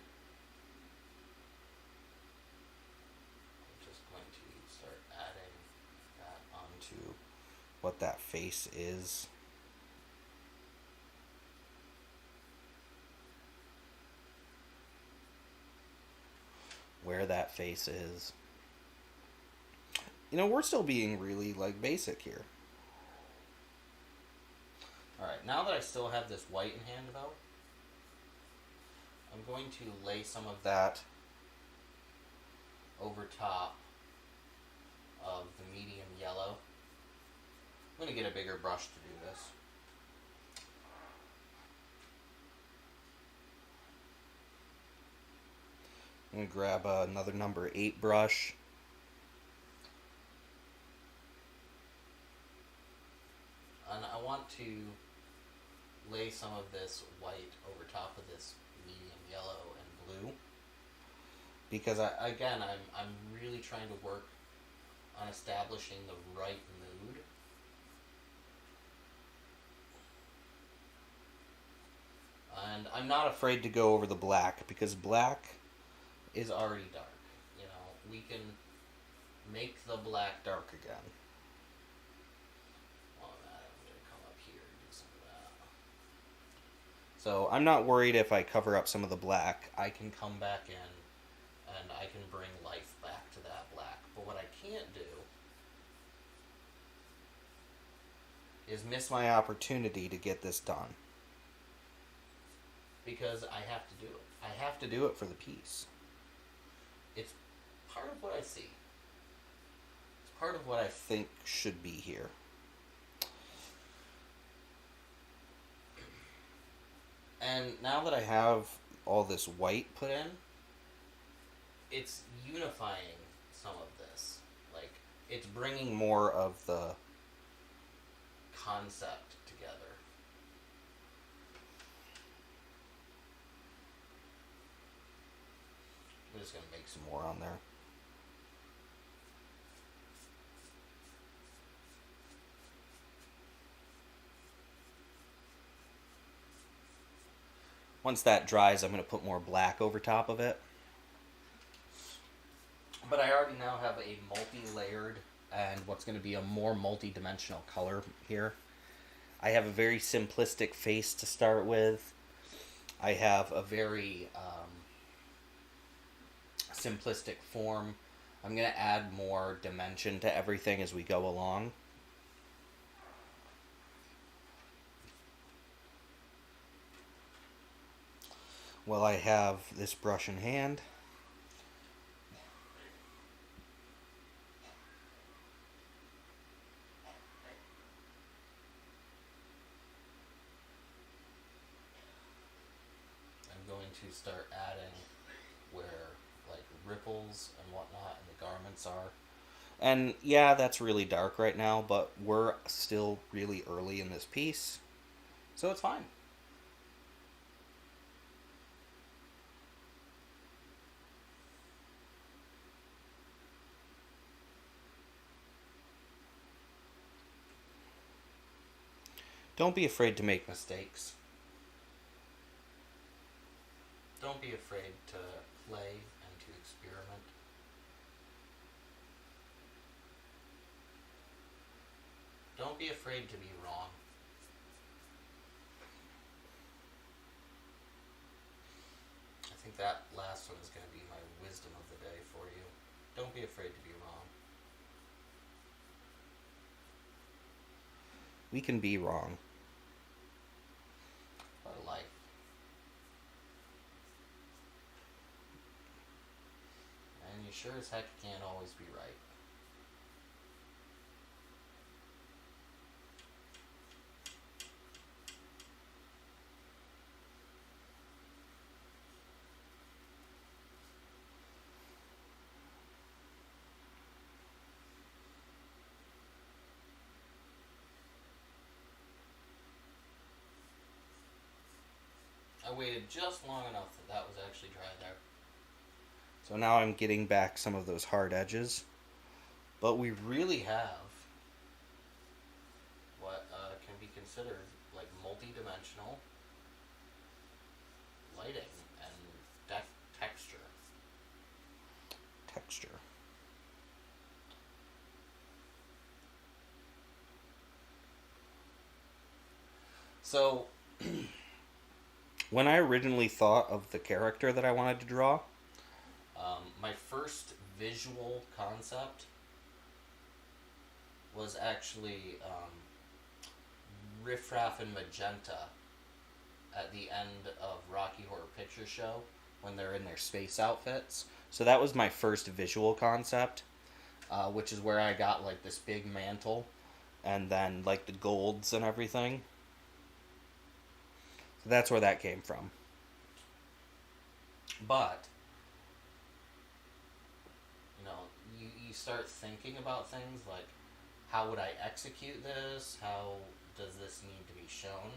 I'm just going to start adding that onto what that face is. Where that face is. You know, we're still being really, like, basic here. Alright, now that I still have this white in hand, though, I'm going to lay some of that over top of the medium yellow. I'm going to get a bigger brush to do this. I'm going to grab another number 8 brush. And I want to lay some of this white over top of this medium yellow and blue. Because, I'm really trying to work on establishing the right mood And I'm not afraid to go over the black because black is already dark. You know, we can make the black dark again. Well, I'm going to come up here and do some of that. So I'm not worried if I cover up some of the black. I can come back in and I can bring life back to that black. But what I can't do is miss my opportunity to get this done. Because I have to do it. I have to do it for the piece. It's part of what I see. It's part of what I think should be here. And now that I have all this white put in, it's unifying some of this. Like, it's bringing more of the concept together. I'm just going to make some more on there. Once that dries, I'm going to put more black over top of it. But I already now have a multi-layered and what's going to be a more multi-dimensional color here. I have a very simplistic face to start with. I have a very simplistic form. I'm going to add more dimension to everything as we go along. Well, I have this brush in hand. I'm going to start adding where like ripples and whatnot in the garments are. And yeah, that's really dark right now, but we're still really early in this piece, so it's fine. Don't be afraid to make mistakes. Don't be afraid to play and to experiment. Don't be afraid to be wrong. I think that last one is going to be my wisdom of the day for you. Don't be afraid to be wrong. We can be wrong. Our life. And you sure as heck can't always be right. I waited just long enough that was actually dry there. So now I'm getting back some of those hard edges. But we really have what can be considered like multi-dimensional lighting and texture. Texture. So when I originally thought of the character that I wanted to draw, my first visual concept was actually Riff Raff and Magenta at the end of Rocky Horror Picture Show when they're in their space outfits. So that was my first visual concept, which is where I got like this big mantle and then like the golds and everything. So that's where that came from. But, you know, you start thinking about things like, how would I execute this? How does this need to be shown?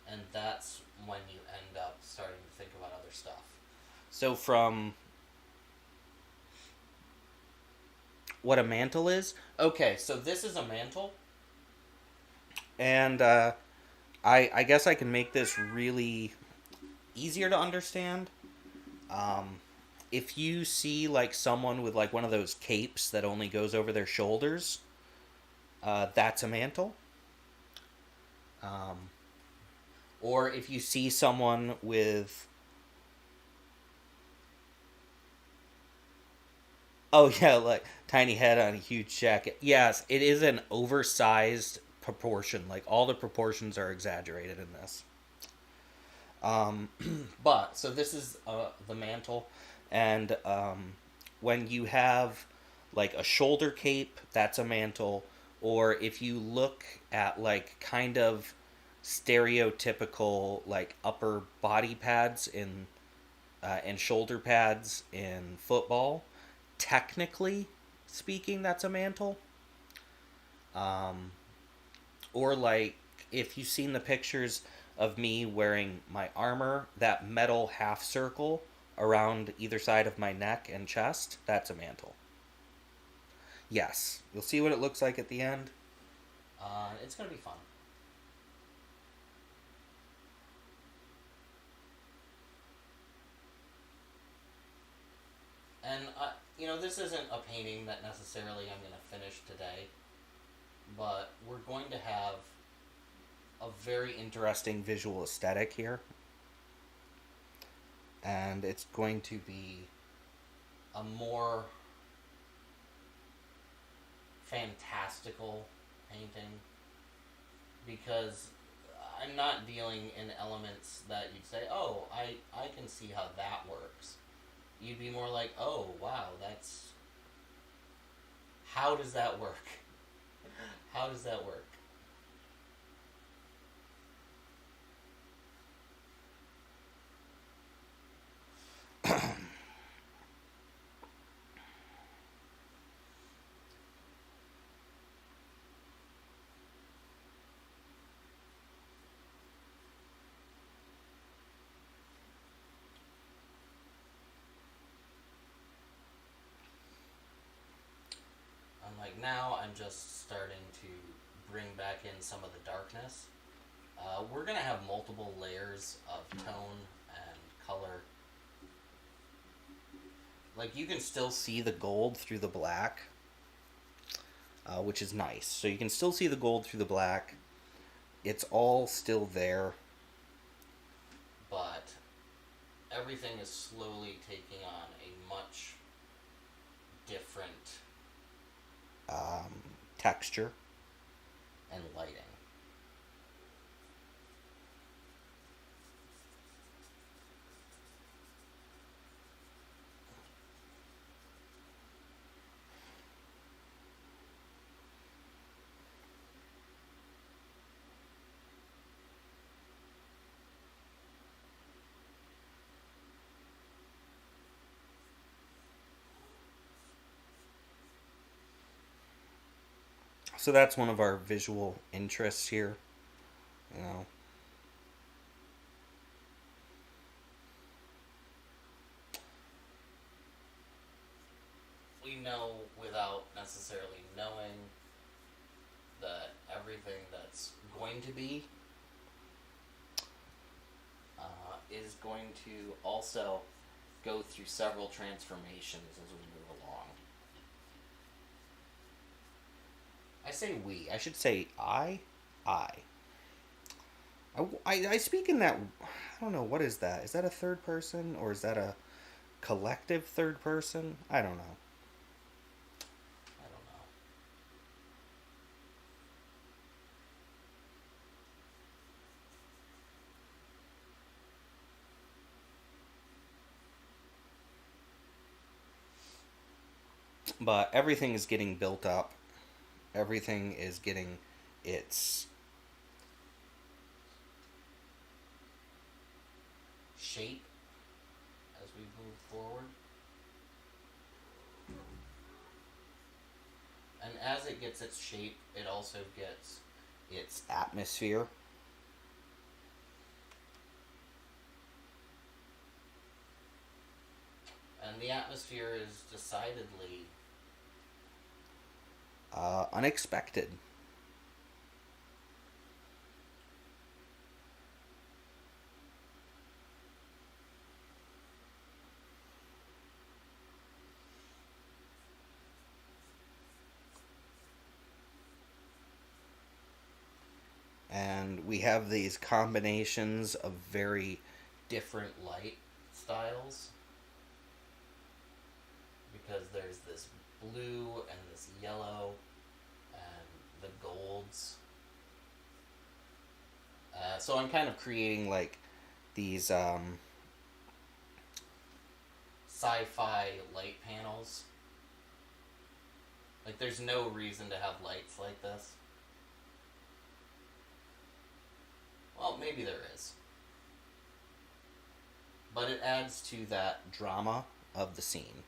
And that's when you end up starting to think about other stuff. So from what a mantle is? Okay, so this is a mantle. And I guess I can make this really easier to understand. Um, if you see like someone with like one of those capes that only goes over their shoulders, that's a mantle. Um, or if you see someone with, oh yeah, like tiny head on a huge jacket. Yes, it is an oversized proportion. Like all the proportions are exaggerated in this. Um, but so this is the mantle, and when you have like a shoulder cape, that's a mantle. Or if you look at like kind of stereotypical like upper body pads in and shoulder pads in football, technically speaking, that's a mantle. Um, or like if you've seen the pictures of me wearing my armor, that metal half circle around either side of my neck and chest, that's a mantle. Yes, you'll see what it looks like at the end. It's gonna be fun. And this isn't a painting that necessarily I'm gonna finish today, but we're going to have a very interesting visual aesthetic here, and it's going to be a more fantastical painting because I'm not dealing in elements that you'd say, oh, I can see how that works. You'd be more like, oh, wow, that's. How does that work? How does that work? I'm like, now I'm just starting to bring back in some of the darkness. We're going to have multiple layers of tone and color. Like, you can still see the gold through the black, which is nice. So you can still see the gold through the black. It's all still there, but everything is slowly taking on a much different texture and lighting. So that's one of our visual interests here. You know, we know without necessarily knowing that everything that's going to be is going to also go through several transformations as we move along. I say we. I should say I. I. I speak in that. I don't know. What is that? Is that a third person or is that a collective third person? I don't know. I don't know. But everything is getting built up. Everything is getting its shape as we move forward. And as it gets its shape, it also gets its atmosphere. And the atmosphere is decidedly unexpected. we have these combinations of very different light styles, because there's this blue and this yellow and the golds. So I'm kind of creating like these sci-fi light panels. Like, there's no reason to have lights like this. Well, maybe there is. But it adds to that drama of the scene.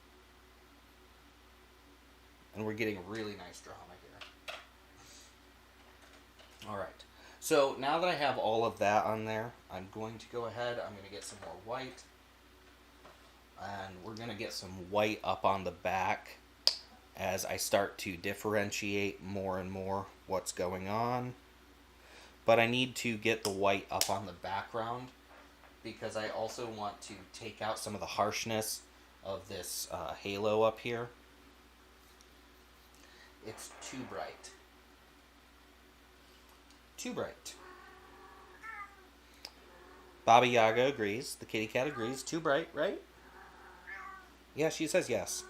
And we're getting really nice drama here. Alright. So, now that I have all of that on there, I'm going to go ahead, I'm going to get some more white. And we're going to get some white up on the back as I start to differentiate more and more what's going on. But I need to get the white up on the background because I also want to take out some of the harshness of this halo up here. It's too bright. Too bright. Baba Yaga agrees. The kitty cat agrees. Too bright, right? Yeah, she says yes.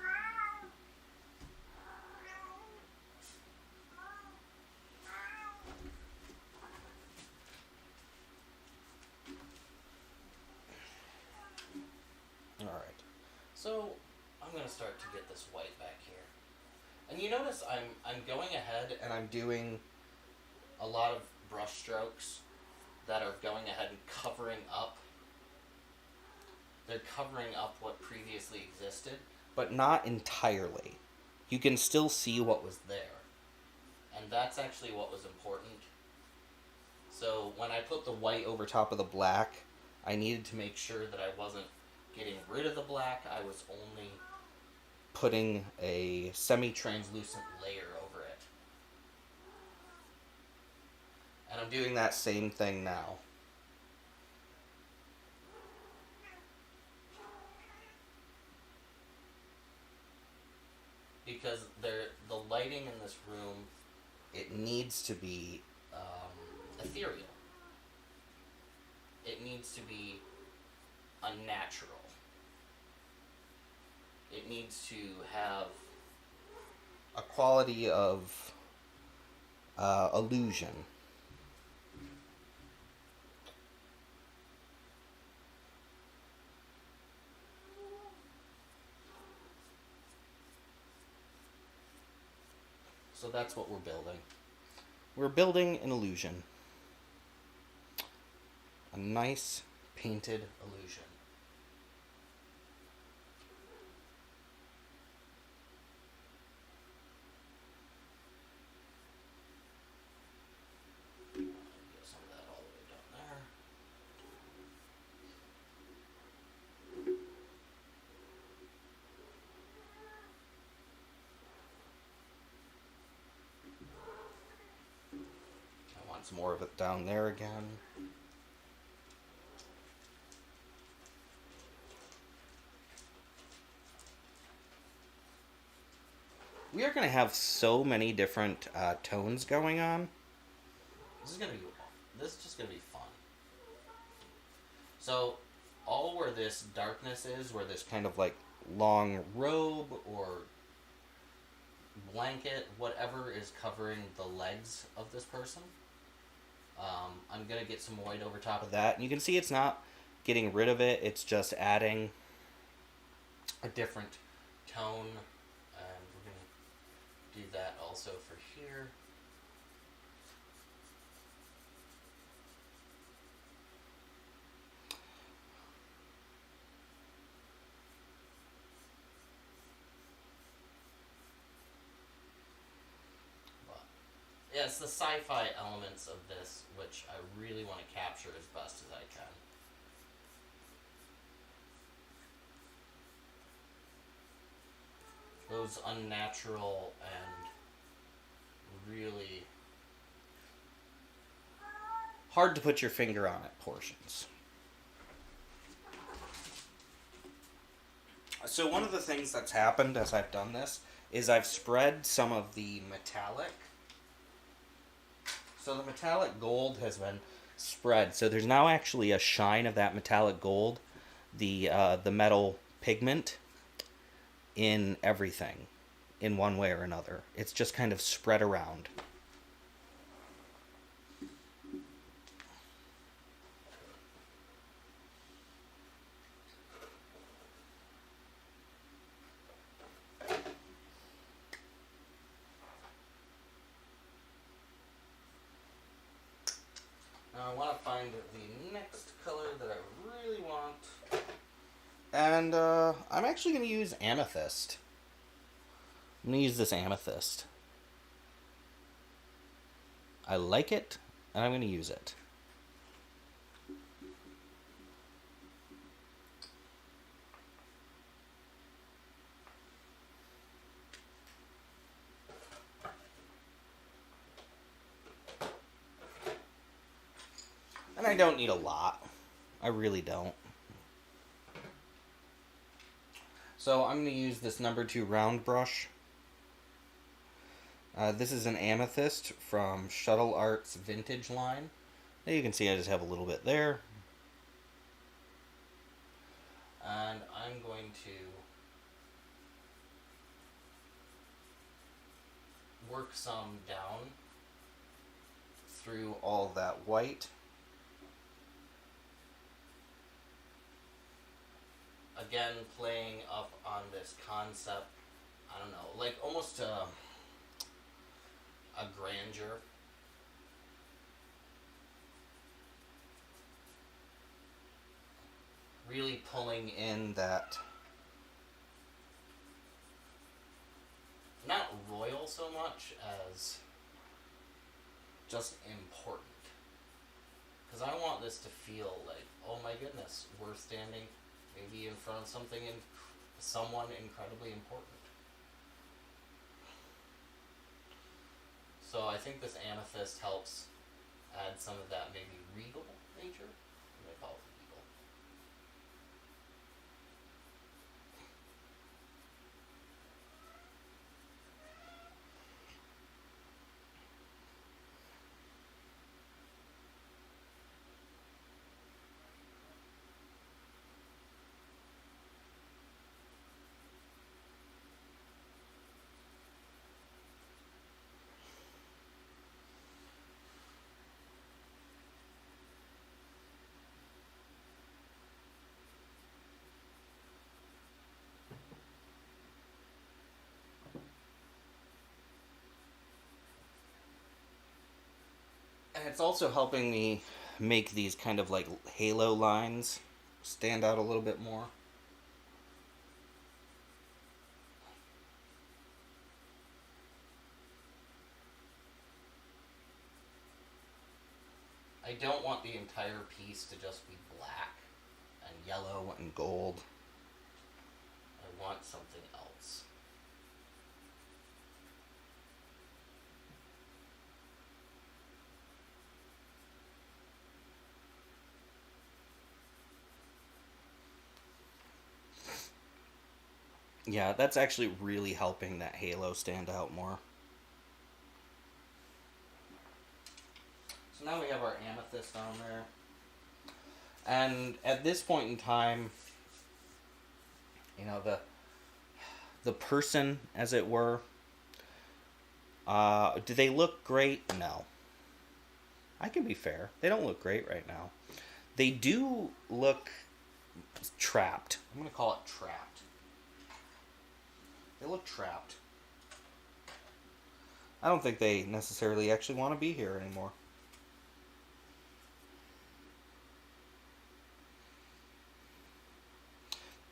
Alright. So, I'm going to start to get this white back here. And you notice I'm going ahead and I'm doing a lot of brush strokes that are going ahead and covering up. They're covering up what previously existed, but not entirely. You can still see what was there. And that's actually what was important. So when I put the white over top of the black, I needed to make sure that I wasn't getting rid of the black. I was only putting a semi-translucent layer over it. And I'm doing that same thing now. Because the lighting in this room, it needs to be ethereal. It needs to be unnatural. It needs to have a quality of illusion. So that's what we're building. We're building an illusion. A nice painted illusion. Get some of that all the way down there. I want some more of it down there again. We are going to have so many different tones going on. This is just going to be fun. So, all where this darkness is, where this kind of like long robe or blanket, whatever is covering the legs of this person, I'm going to get some white over top of that. And you can see it's not getting rid of it, it's just adding a different tone. And we're going to do that also for here. Yeah, it's the sci-fi elements of this which I really want to capture as best as I can. Those unnatural and really hard to put your finger on it portions. So one of the things that's happened as I've done this is I've spread some of the metallic. So the metallic gold has been spread. So there's now actually a shine of that metallic gold, the metal pigment, in everything, in one way or another. It's just kind of spread around. Now I want to find the next color that I really want. And I'm actually going to use amethyst. I'm going to use this amethyst. I like it, and I'm going to use it. And I don't need a lot. I really don't. So I'm going to use this number 2 round brush. This is an amethyst from Shuttle Art's vintage line. Now you can see I just have a little bit there. And I'm going to work some down through all that white. Again, playing up on this concept, I don't know, like almost a grandeur. Really pulling in that, not royal so much as just important. Because I want this to feel like, oh my goodness, we're standing maybe in front of someone incredibly important. So I think this amethyst helps add some of that maybe regal nature. I'm going to call it regal. And it's also helping me make these kind of like halo lines stand out a little bit more. I don't want the entire piece to just be black and yellow and gold. I want something else. Yeah, that's actually really helping that halo stand out more. So now we have our amethyst on there. And at this point in time, you know, the person, as it were, do they look great? No. I can be fair. They don't look great right now. They do look trapped. I'm going to call it trapped. They look trapped. I don't think they necessarily actually want to be here anymore.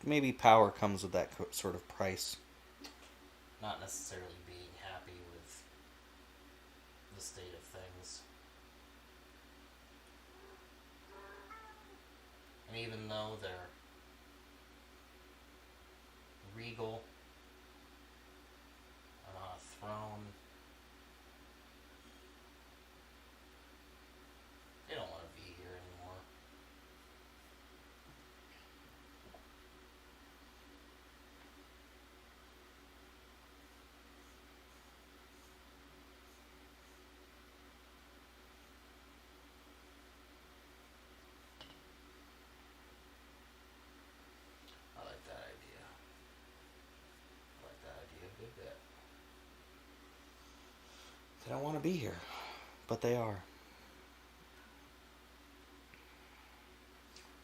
Maybe power comes with that sort of price. Not necessarily being happy with the state of things. And even though they're regal and on a throne, they don't want to be here anymore. They don't want to be here, but they are.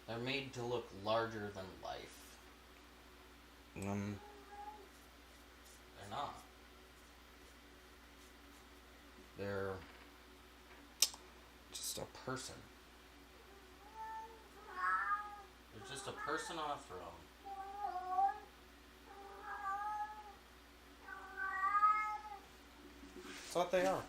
They're made to look larger than life. Um, They're not. They're just a person. They're just a person on a throne. That's what they are.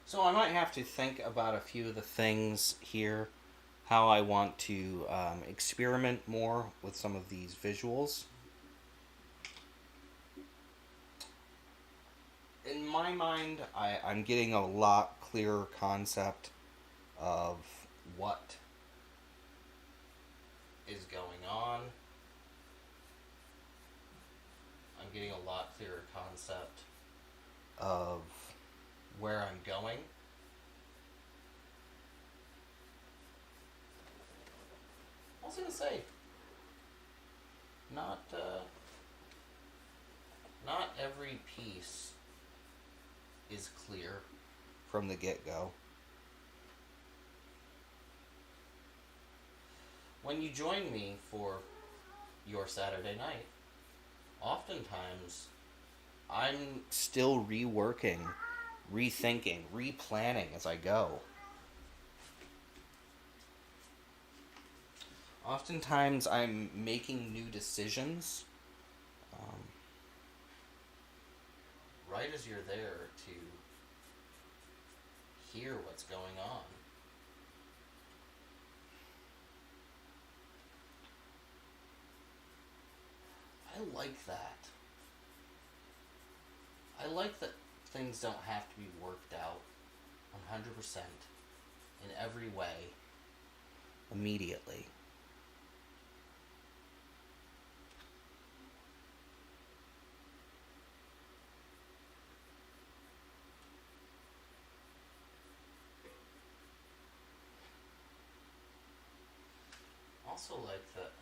So I might have to think about a few of the things here, how I want to experiment more with some of these visuals. In my mind, I'm getting a lot clearer concept of what is going on. I'm getting a lot clearer concept of where I'm going. I was gonna say, not not every piece is clear From the get-go. when you join me for your Saturday night. Oftentimes, I'm Still reworking, rethinking, replanning as I go. Oftentimes, I'm making new decisions right as you're there to hear what's going on. I like that. I like that things don't have to be worked out 100% in every way. Immediately. Also like that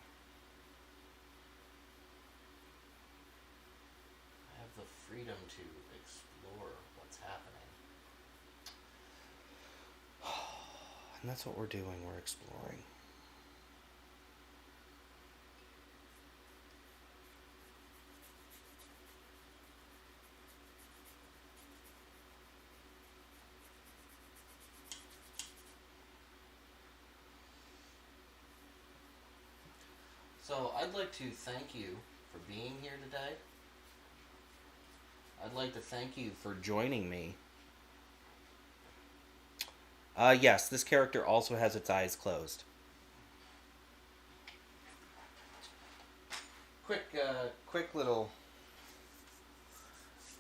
I have the freedom to explore what's happening. And that's what we're doing, we're exploring. So I'd like to thank you for being here today. I'd like to thank you for Joining me. Yes, this character also has its eyes closed.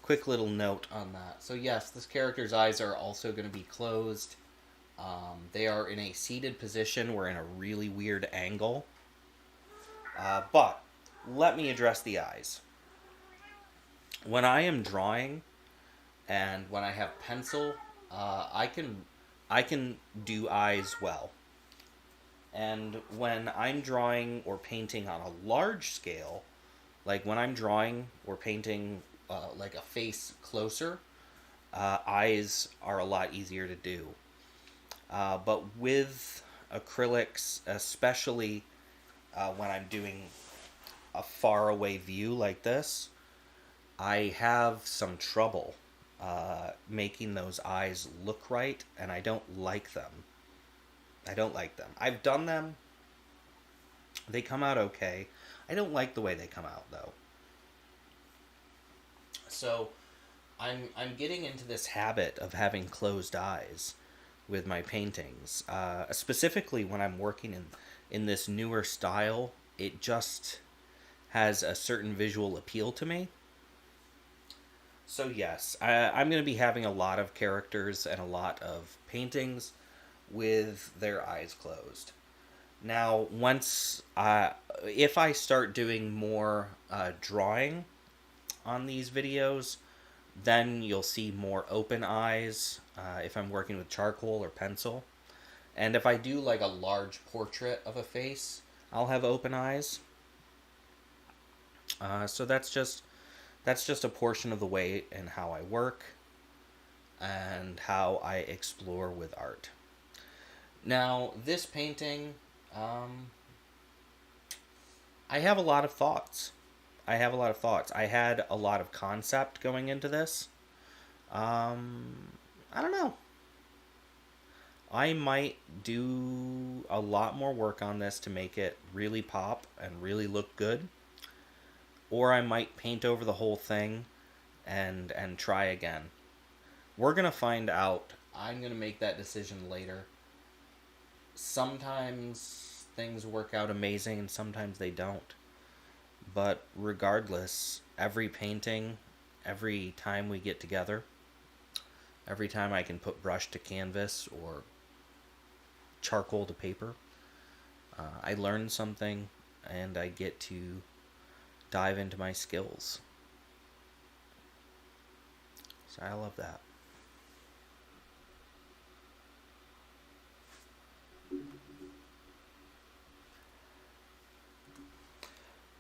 quick little note on that. So yes, this character's eyes are also going to be closed. They are in a seated position. We're in a really weird angle. But let me address the eyes. When I am drawing and when I have pencil I can do eyes well. And when I'm drawing or painting on a large scale, like when I'm drawing or painting like a face closer, eyes are a lot easier to do. But with acrylics, especially when I'm doing a far away view like this, I have some trouble making those eyes look right, and I don't like them. I don't like them. I've done them, they come out okay. I don't like the way they come out, though. So I'm getting into this habit of having closed eyes with my paintings. Specifically when I'm working in this newer style, it just has a certain visual appeal to me. So yes, I'm going to be having a lot of characters and a lot of paintings with their eyes closed. Now, if I start doing more drawing on these videos, then you'll see more open eyes if I'm working with charcoal or pencil. And if I do like a large portrait of a face, I'll have open eyes. So that's just a portion of the way and how I work and how I explore with art. Now, this painting, um, I have a lot of thoughts. I have a lot of thoughts. I had a lot of concept going into this. I don't know. I might do a lot more work on this to make it really pop and really look good, or I might paint over the whole thing and try again. We're gonna find out. I'm gonna make that decision later. Sometimes things work out amazing and sometimes they don't. But regardless, every painting, every time we get together, every time I can put brush to canvas or charcoal to paper, I learn something and I get to dive into my skills. So I love that.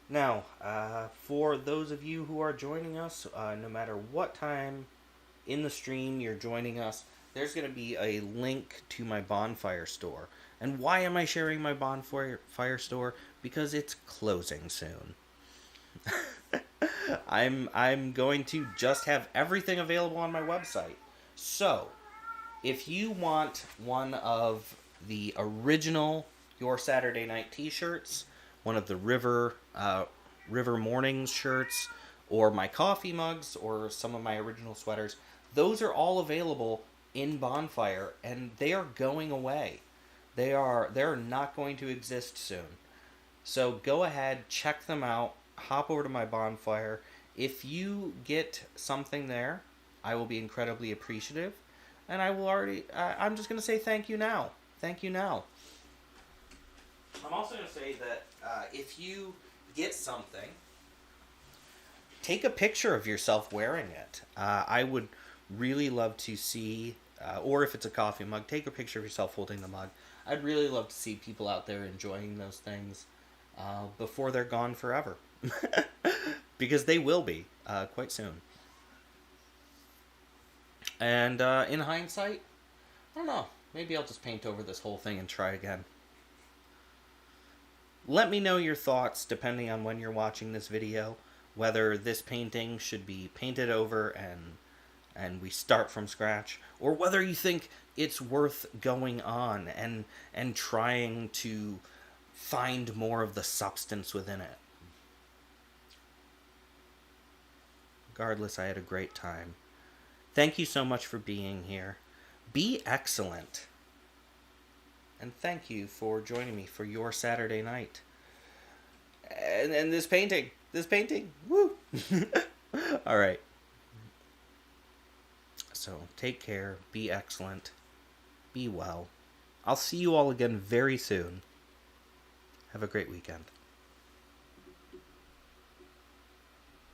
Now, for those of you who are joining us, no matter what time in the stream you're joining us, there's going to be a link to my bonfire store. And why am I sharing my bonfire store? Because it's closing soon. I'm going to just have everything available on my website. So, if you want one of the original Your Saturday Night T-shirts, one of the River Mornings shirts, or my coffee mugs, or some of my original sweaters, those are all available in Bonfire, and they are going away. They're not going to exist soon. So go ahead, check them out, hop over to my Bonfire. If you get something there, I will be incredibly appreciative, and I'm just going to say thank you now. Thank you now. I'm also going to say that if you get something, take a picture of yourself wearing it. I would really love to see, or if it's a coffee mug, take a picture of yourself holding the mug. I'd really love to see people out there enjoying those things before they're gone forever. Because they will be quite soon. And in hindsight, I don't know. Maybe I'll just paint over this whole thing and try again. Let me know your thoughts depending on when you're watching this video, whether this painting should be painted over and we start from scratch, or whether you think it's worth going on and trying to find more of the substance within it. Regardless, I had a great time. Thank you so much for being here. Be excellent. And thank you for joining me for your Saturday night. And this painting. Woo! All right. So take care. Be excellent. Be well. I'll see you all again very soon. Have a great weekend.